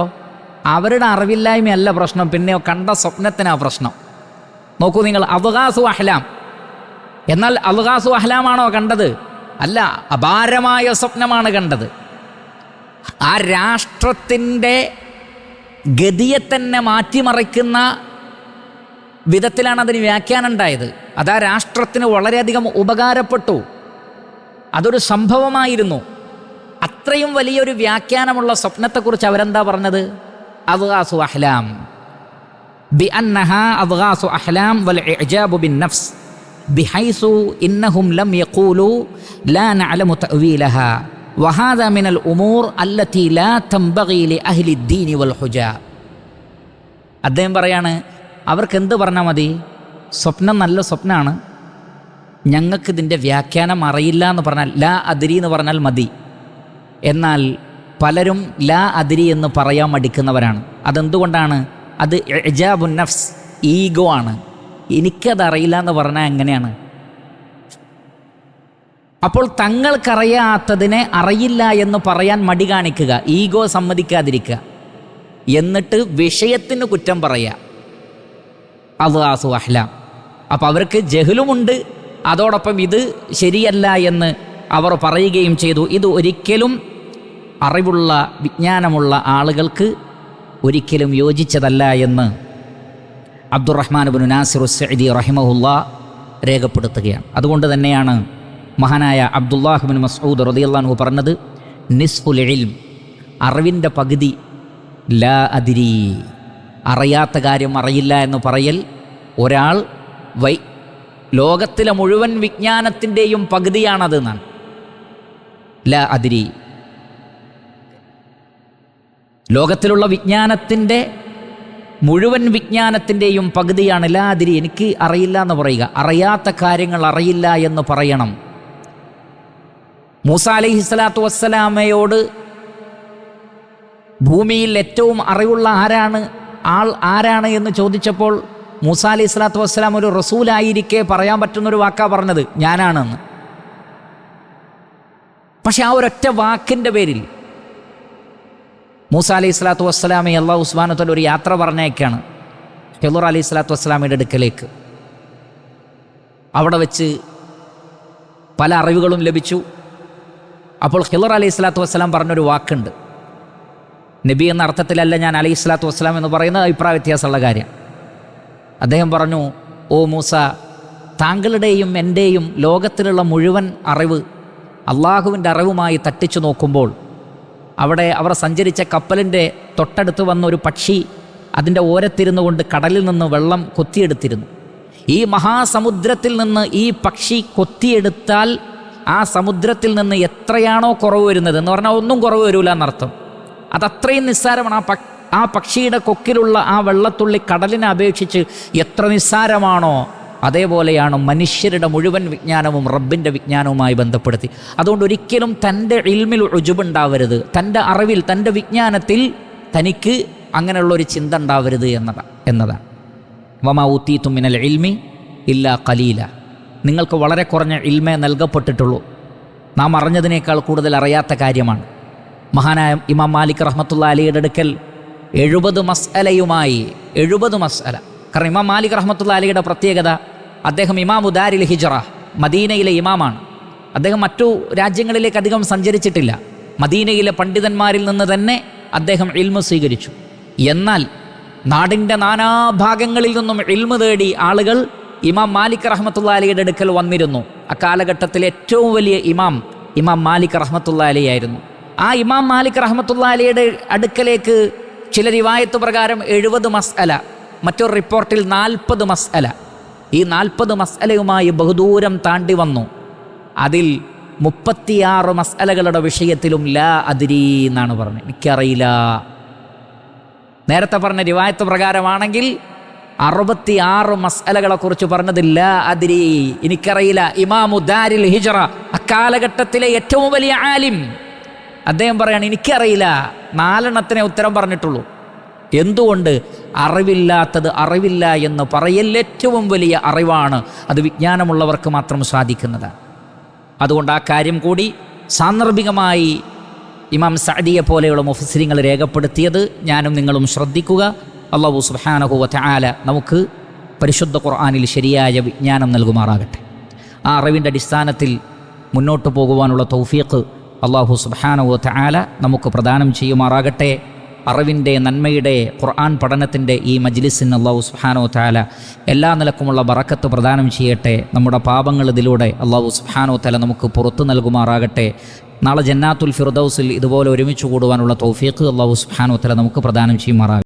Speaker 1: അവരുടെ അറിവില്ലായ്മയല്ല പ്രശ്നം, പിന്നെയോ കണ്ട സ്വപ്നത്തിനാ പ്രശ്നം. നോക്കൂ നിങ്ങൾ, അൽഗാസു അഹ്ലാം. എന്നാൽ അൽഗാസു അഹ്ലാമാണോ കണ്ടത്? അല്ല, അപാരമായ സ്വപ്നമാണ് കണ്ടത്. ആ രാഷ്ട്രത്തിൻ്റെ ഗതിയെ തന്നെ മാറ്റിമറിക്കുന്ന വിധത്തിലാണ് അതിന് വ്യാഖ്യാനം ഉണ്ടായത്. അത് ആ രാഷ്ട്രത്തിന് വളരെയധികം ഉപകാരപ്പെട്ടു. അതൊരു സംഭവമായിരുന്നു. അത്രയും വലിയൊരു വ്യാഖ്യാനമുള്ള സ്വപ്നത്തെക്കുറിച്ച് അവരെന്താ പറഞ്ഞത്? അൽഗാസു അഹ്ലാം, ബിഅന്നഹാ അൽഗാസു അഹ്ലാം വൽ ഇഅജാബു ബിന്നഫ്സ് ബിഹൈസു ഇന്നഹും ലം യഖൂലു ലാ നഅലമു തഅ്വീലഹാ വഹാദാ മിനൽ ഉമൂർ അല്ലതി ലാ തൻബഗി ലിഅഹ്ലി ദീനി വൽ ഹുജാ. അദ്ദേഹം പറയാണ്, അവർക്ക് എന്ത് പറഞ്ഞാൽ മതി? സ്വപ്നം നല്ല സ്വപ്നമാണ്, ഞങ്ങൾക്കിതിൻ്റെ വ്യാഖ്യാനം അറിയില്ല എന്ന് പറഞ്ഞാൽ, ലാ അദ്രി എന്ന് പറഞ്ഞാൽ മതി. എന്നാൽ പലരും ലാ അദ്രി എന്ന് പറയാൻ മടിക്കുന്നവരാണ്. അതെന്തുകൊണ്ടാണ്? അത് ഇഅജാബുൻ നഫ്സ്, ഈഗോ ആണ്. എനിക്കതറിയില്ല എന്ന് പറഞ്ഞാൽ എങ്ങനെയാണ്? അപ്പോൾ തങ്ങൾക്കറിയാത്തതിനെ അറിയില്ല എന്ന് പറയാൻ മടി കാണിക്കുക, ഈഗോ സമ്മതിക്കാതിരിക്കുക, എന്നിട്ട് വിഷയത്തിന് കുറ്റം പറയുക. അൽഗാസു അഹ്ലാം. അപ്പോൾ അവർക്ക് ജഹലുമുണ്ട്, അതോടൊപ്പം ഇത് ശരിയല്ല എന്ന് അവർ പറയുകയും ചെയ്തു. ഇത് ഒരിക്കലും അറിവുള്ള, വിജ്ഞാനമുള്ള ആളുകൾക്ക് ഒരിക്കലും യോജിച്ചതല്ല എന്ന് അബ്ദുറഹ്മാൻ ഇബ്നു നാസിർ അസ്-സഅദി റഹിമഹുല്ലാ രേഖപ്പെടുത്തുകയാണ്. അതുകൊണ്ട് തന്നെയാണ് മഹാനായ അബ്ദുല്ലാഹ് ഇബ്നു മസ്ഊദ് റളിയല്ലാഹു അൻഹു പറഞ്ഞത്, നിസ്ഫുൽ ഇൽം, അറിവിൻ്റെ പകുതി ലാ അദ്രി, അറിയാത്ത കാര്യം അറിയില്ല എന്ന് പറയൽ ഒരാൾ ലോകത്തിലെ മുഴുവൻ വിജ്ഞാനത്തിൻ്റെയും പകുതിയാണത് എന്നാണ്. ലാ അദ്രി, ലോകത്തിലുള്ള വിജ്ഞാനത്തിൻ്റെ മുഴുവൻ വിജ്ഞാനത്തിൻ്റെയും പകുതിയാണ് ലാ അദ്രി, എനിക്ക് അറിയില്ല എന്ന് പറയുക. അറിയാത്ത കാര്യങ്ങൾ അറിയില്ല എന്ന് പറയണം. മൂസ അലൈഹിസ്സലാത്തു വസ്സലാമയോട് ഭൂമിയിൽ ഏറ്റവും അറിവുള്ള ആരാണ് എന്ന് ചോദിച്ചപ്പോൾ മൂസ അലൈഹി സ്വലാത്തു വസ്സലാം ഒരു റസൂലായിരിക്കെ പറയാൻ പറ്റുന്നൊരു വാക്കാ പറഞ്ഞത്, ഞാനാണെന്ന്. പക്ഷെ ആ ഒരൊറ്റ വാക്കിൻ്റെ പേരിൽ മൂസ അലൈഹി സ്വലാത്തു വസ്സലാമെ അല്ലാഹു സുബ്ഹാനഹു വ തആല ഒരു യാത്ര പറഞ്ഞേക്കാണ് ഖിളർ അലൈഹി സ്വലാത്തു വസ്സലാമയുടെ അടുക്കലേക്ക്. അവിടെ വെച്ച് പല അറിവുകളും ലഭിച്ചു. അപ്പോൾ ഖിളർ അലൈഹി സ്വലാത്തു വസ്സലാം പറഞ്ഞൊരു വാക്കുണ്ട്. നബി എന്ന അർത്ഥത്തിലല്ല ഞാൻ അലൈഹി സ്വലാത്തു വസ്സലാം എന്ന് പറയുന്നത്, അഭിപ്രായ വ്യത്യാസമുള്ള കാര്യം. അദ്ദേഹം പറഞ്ഞു, ഓ മൂസ, താങ്കളുടെയും എൻ്റെയും ലോകത്തിലുള്ള മുഴുവൻ അറിവ് അള്ളാഹുവിൻ്റെ അറിവുമായി തട്ടിച്ചു നോക്കുമ്പോൾ അവിടെ അവർ സഞ്ചരിച്ച കപ്പലിൻ്റെ തൊട്ടടുത്ത് വന്ന ഒരു പക്ഷി അതിൻ്റെ ഓരത്തിരുന്നു കൊണ്ട് കടലിൽ നിന്ന് വെള്ളം കൊത്തിയെടുത്തിരുന്നു. ഈ മഹാസമുദ്രത്തിൽ നിന്ന് ഈ പക്ഷി കൊത്തിയെടുത്താൽ ആ സമുദ്രത്തിൽ നിന്ന് എത്രയാണോ കുറവ് വരുന്നത് എന്ന് പറഞ്ഞാൽ ഒന്നും കുറവ് വരില്ല എന്നർത്ഥം. അതത്രയും നിസ്സാരമാണ്. ആ പക്ഷിയുടെ കൊക്കിലുള്ള ആ വെള്ളത്തുള്ളി കടലിനെ അപേക്ഷിച്ച് എത്ര നിസ്സാരമാണോ അതേപോലെയാണ് മനുഷ്യരുടെ മുഴുവൻ വിജ്ഞാനവും റബ്ബിൻ്റെ വിജ്ഞാനവുമായി ബന്ധപ്പെടുത്തി. അതുകൊണ്ട് ഒരിക്കലും തൻ്റെ ഇൽമിൽ ഉജുബുണ്ടാവരുത്, തൻ്റെ അറിവിൽ തൻ്റെ വിജ്ഞാനത്തിൽ തനിക്ക് അങ്ങനെയുള്ളൊരു ചിന്ത ഉണ്ടാവരുത് എന്നതാണ്. വമാ ഊതീതും മിനൽ ഇൽമി ഇല്ലാ ഖലീല, നിങ്ങൾക്ക് വളരെ കുറഞ്ഞ ഇൽമേ നൽകപ്പെട്ടിട്ടുള്ളൂ. നാം അറിഞ്ഞതിനേക്കാൾ കൂടുതൽ അറിയാത്ത കാര്യമാണ്. മഹാനായ ഇമാം മാലിക് റഹ്മത്തുള്ളാഹി അലൈഹിയുടെ അടുക്കൽ 70 മസ്അലയുമായി 70 മസ്അല. കാരണം ഇമാം മാലിക് റഹ്മത്തുള്ളാഹി അലൈഹിയുടെ പ്രത്യേകത, അദ്ദേഹം ഇമാമു ദാരിൽ ഹിജ്റ, മദീനയിലെ ഇമാമാണ്. അദ്ദേഹം മറ്റു രാജ്യങ്ങളിലേക്ക് അധികം സഞ്ചരിച്ചിട്ടില്ല. മദീനയിലെ പണ്ഡിതന്മാരിൽ നിന്ന് തന്നെ അദ്ദേഹം ഇൽമു സ്വീകരിച്ചു. എന്നാൽ നാടിൻ്റെ നാനാഭാഗങ്ങളിൽ നിന്നും ഇൽമു തേടി ആളുകൾ ഇമാം മാലിക് റഹ്മത്തുള്ളാഹി അലൈഹിയുടെ അടുക്കൽ വന്നിരുന്നു. അക്കാലഘട്ടത്തിലെ ഏറ്റവും വലിയ ഇമാം മാലിക് റഹ്മത്തുള്ളാഹി അലൈഹി ആയിരുന്നു. ആ ഇമാം മാലിക് റഹ്മത്തുള്ളാഹി അലൈഹിയുടെ അടുക്കലേക്ക് ചില റിവായത്ത് പ്രകാരം 70 മസ്അല, മറ്റൊരു റിപ്പോർട്ടിൽ 40 മസ്അല. ഈ 40 മസ്അലയുമായി ബഹുദൂരം താണ്ടി വന്നു. അതിൽ 36 മസ്അലകളുടെ വിഷയത്തിലും ലാ അദ്രി എന്നാണ് പറഞ്ഞത്, എനിക്കറിയില്ല. നേരത്തെ പറഞ്ഞ റിവായത്ത് പ്രകാരമാണെങ്കിൽ 66 മസ്അലകളെക്കുറിച്ച് പറഞ്ഞത് ലാ അദ്രി, എനിക്കറിയില്ല. ഇമാമു ദാരിൽ ഹിജ്റ, അക്കാലഘട്ടത്തിലെ ഏറ്റവും വലിയ ആലിം, അദ്ദേഹം പറയാണ് എനിക്കറിയില്ല. 4 ഉത്തരം പറഞ്ഞിട്ടുള്ളൂ. എന്തുകൊണ്ട്? അറിവില്ലാത്തത് അറിവില്ല എന്ന് പറയൽ ഏറ്റവും വലിയ അറിവാണ്. അത് വിജ്ഞാനമുള്ളവർക്ക് മാത്രം സാധിക്കുന്നതാണ്. അതുകൊണ്ട് ആ കാര്യം കൂടി സാന്ദർഭികമായി ഇമാം സഅദിയെ പോലെയുള്ള മുഫസ്സിരിങ്ങൾ രേഖപ്പെടുത്തിയത് ഞാനും നിങ്ങളും ശ്രദ്ധിക്കുക. അല്ലാഹു സുബ്ഹാനഹു വ തആല നമുക്ക് പരിശുദ്ധ ഖുർആനിൽ ശരിയായ വിജ്ഞാനം നൽകുമാറാകട്ടെ. ആ അറിവിൻ്റെ അടിസ്ഥാനത്തിൽ മുന്നോട്ട് പോകുവാനുള്ള തൗഫീഖ് അല്ലാഹു സുബ്ഹാനഹു വ തആല നമുക്ക് പ്രദാനം ചെയ്യുമാറാകട്ടെ. അറിവിൻ്റെ നന്മയുടെ ഖുർആൻ പഠനത്തിൻ്റെ ഈ മജ്ലിസിന് അല്ലാഹു സുബ്ഹാനഹു വ തആല എല്ലാ നിലക്കുമുള്ള ബറക്കത്ത് പ്രദാനം ചെയ്യട്ടെ. നമ്മുടെ പാപങ്ങൾ ഇതിലൂടെ അല്ലാഹു സുബ്ഹാനഹു വ തആല നമുക്ക് പുറത്തു നൽകുമാറാകട്ടെ. നാളെ ജന്നാത്തുൽ ഫിർദൗസിൽ ഇതുപോലെ ഒരുമിച്ച് കൂടുവാനുള്ള തൗഫീഖ് അല്ലാഹു സുബ്ഹാനഹു വ തആല നമുക്ക് പ്രദാനം ചെയ്യുമാറാകട്ടെ.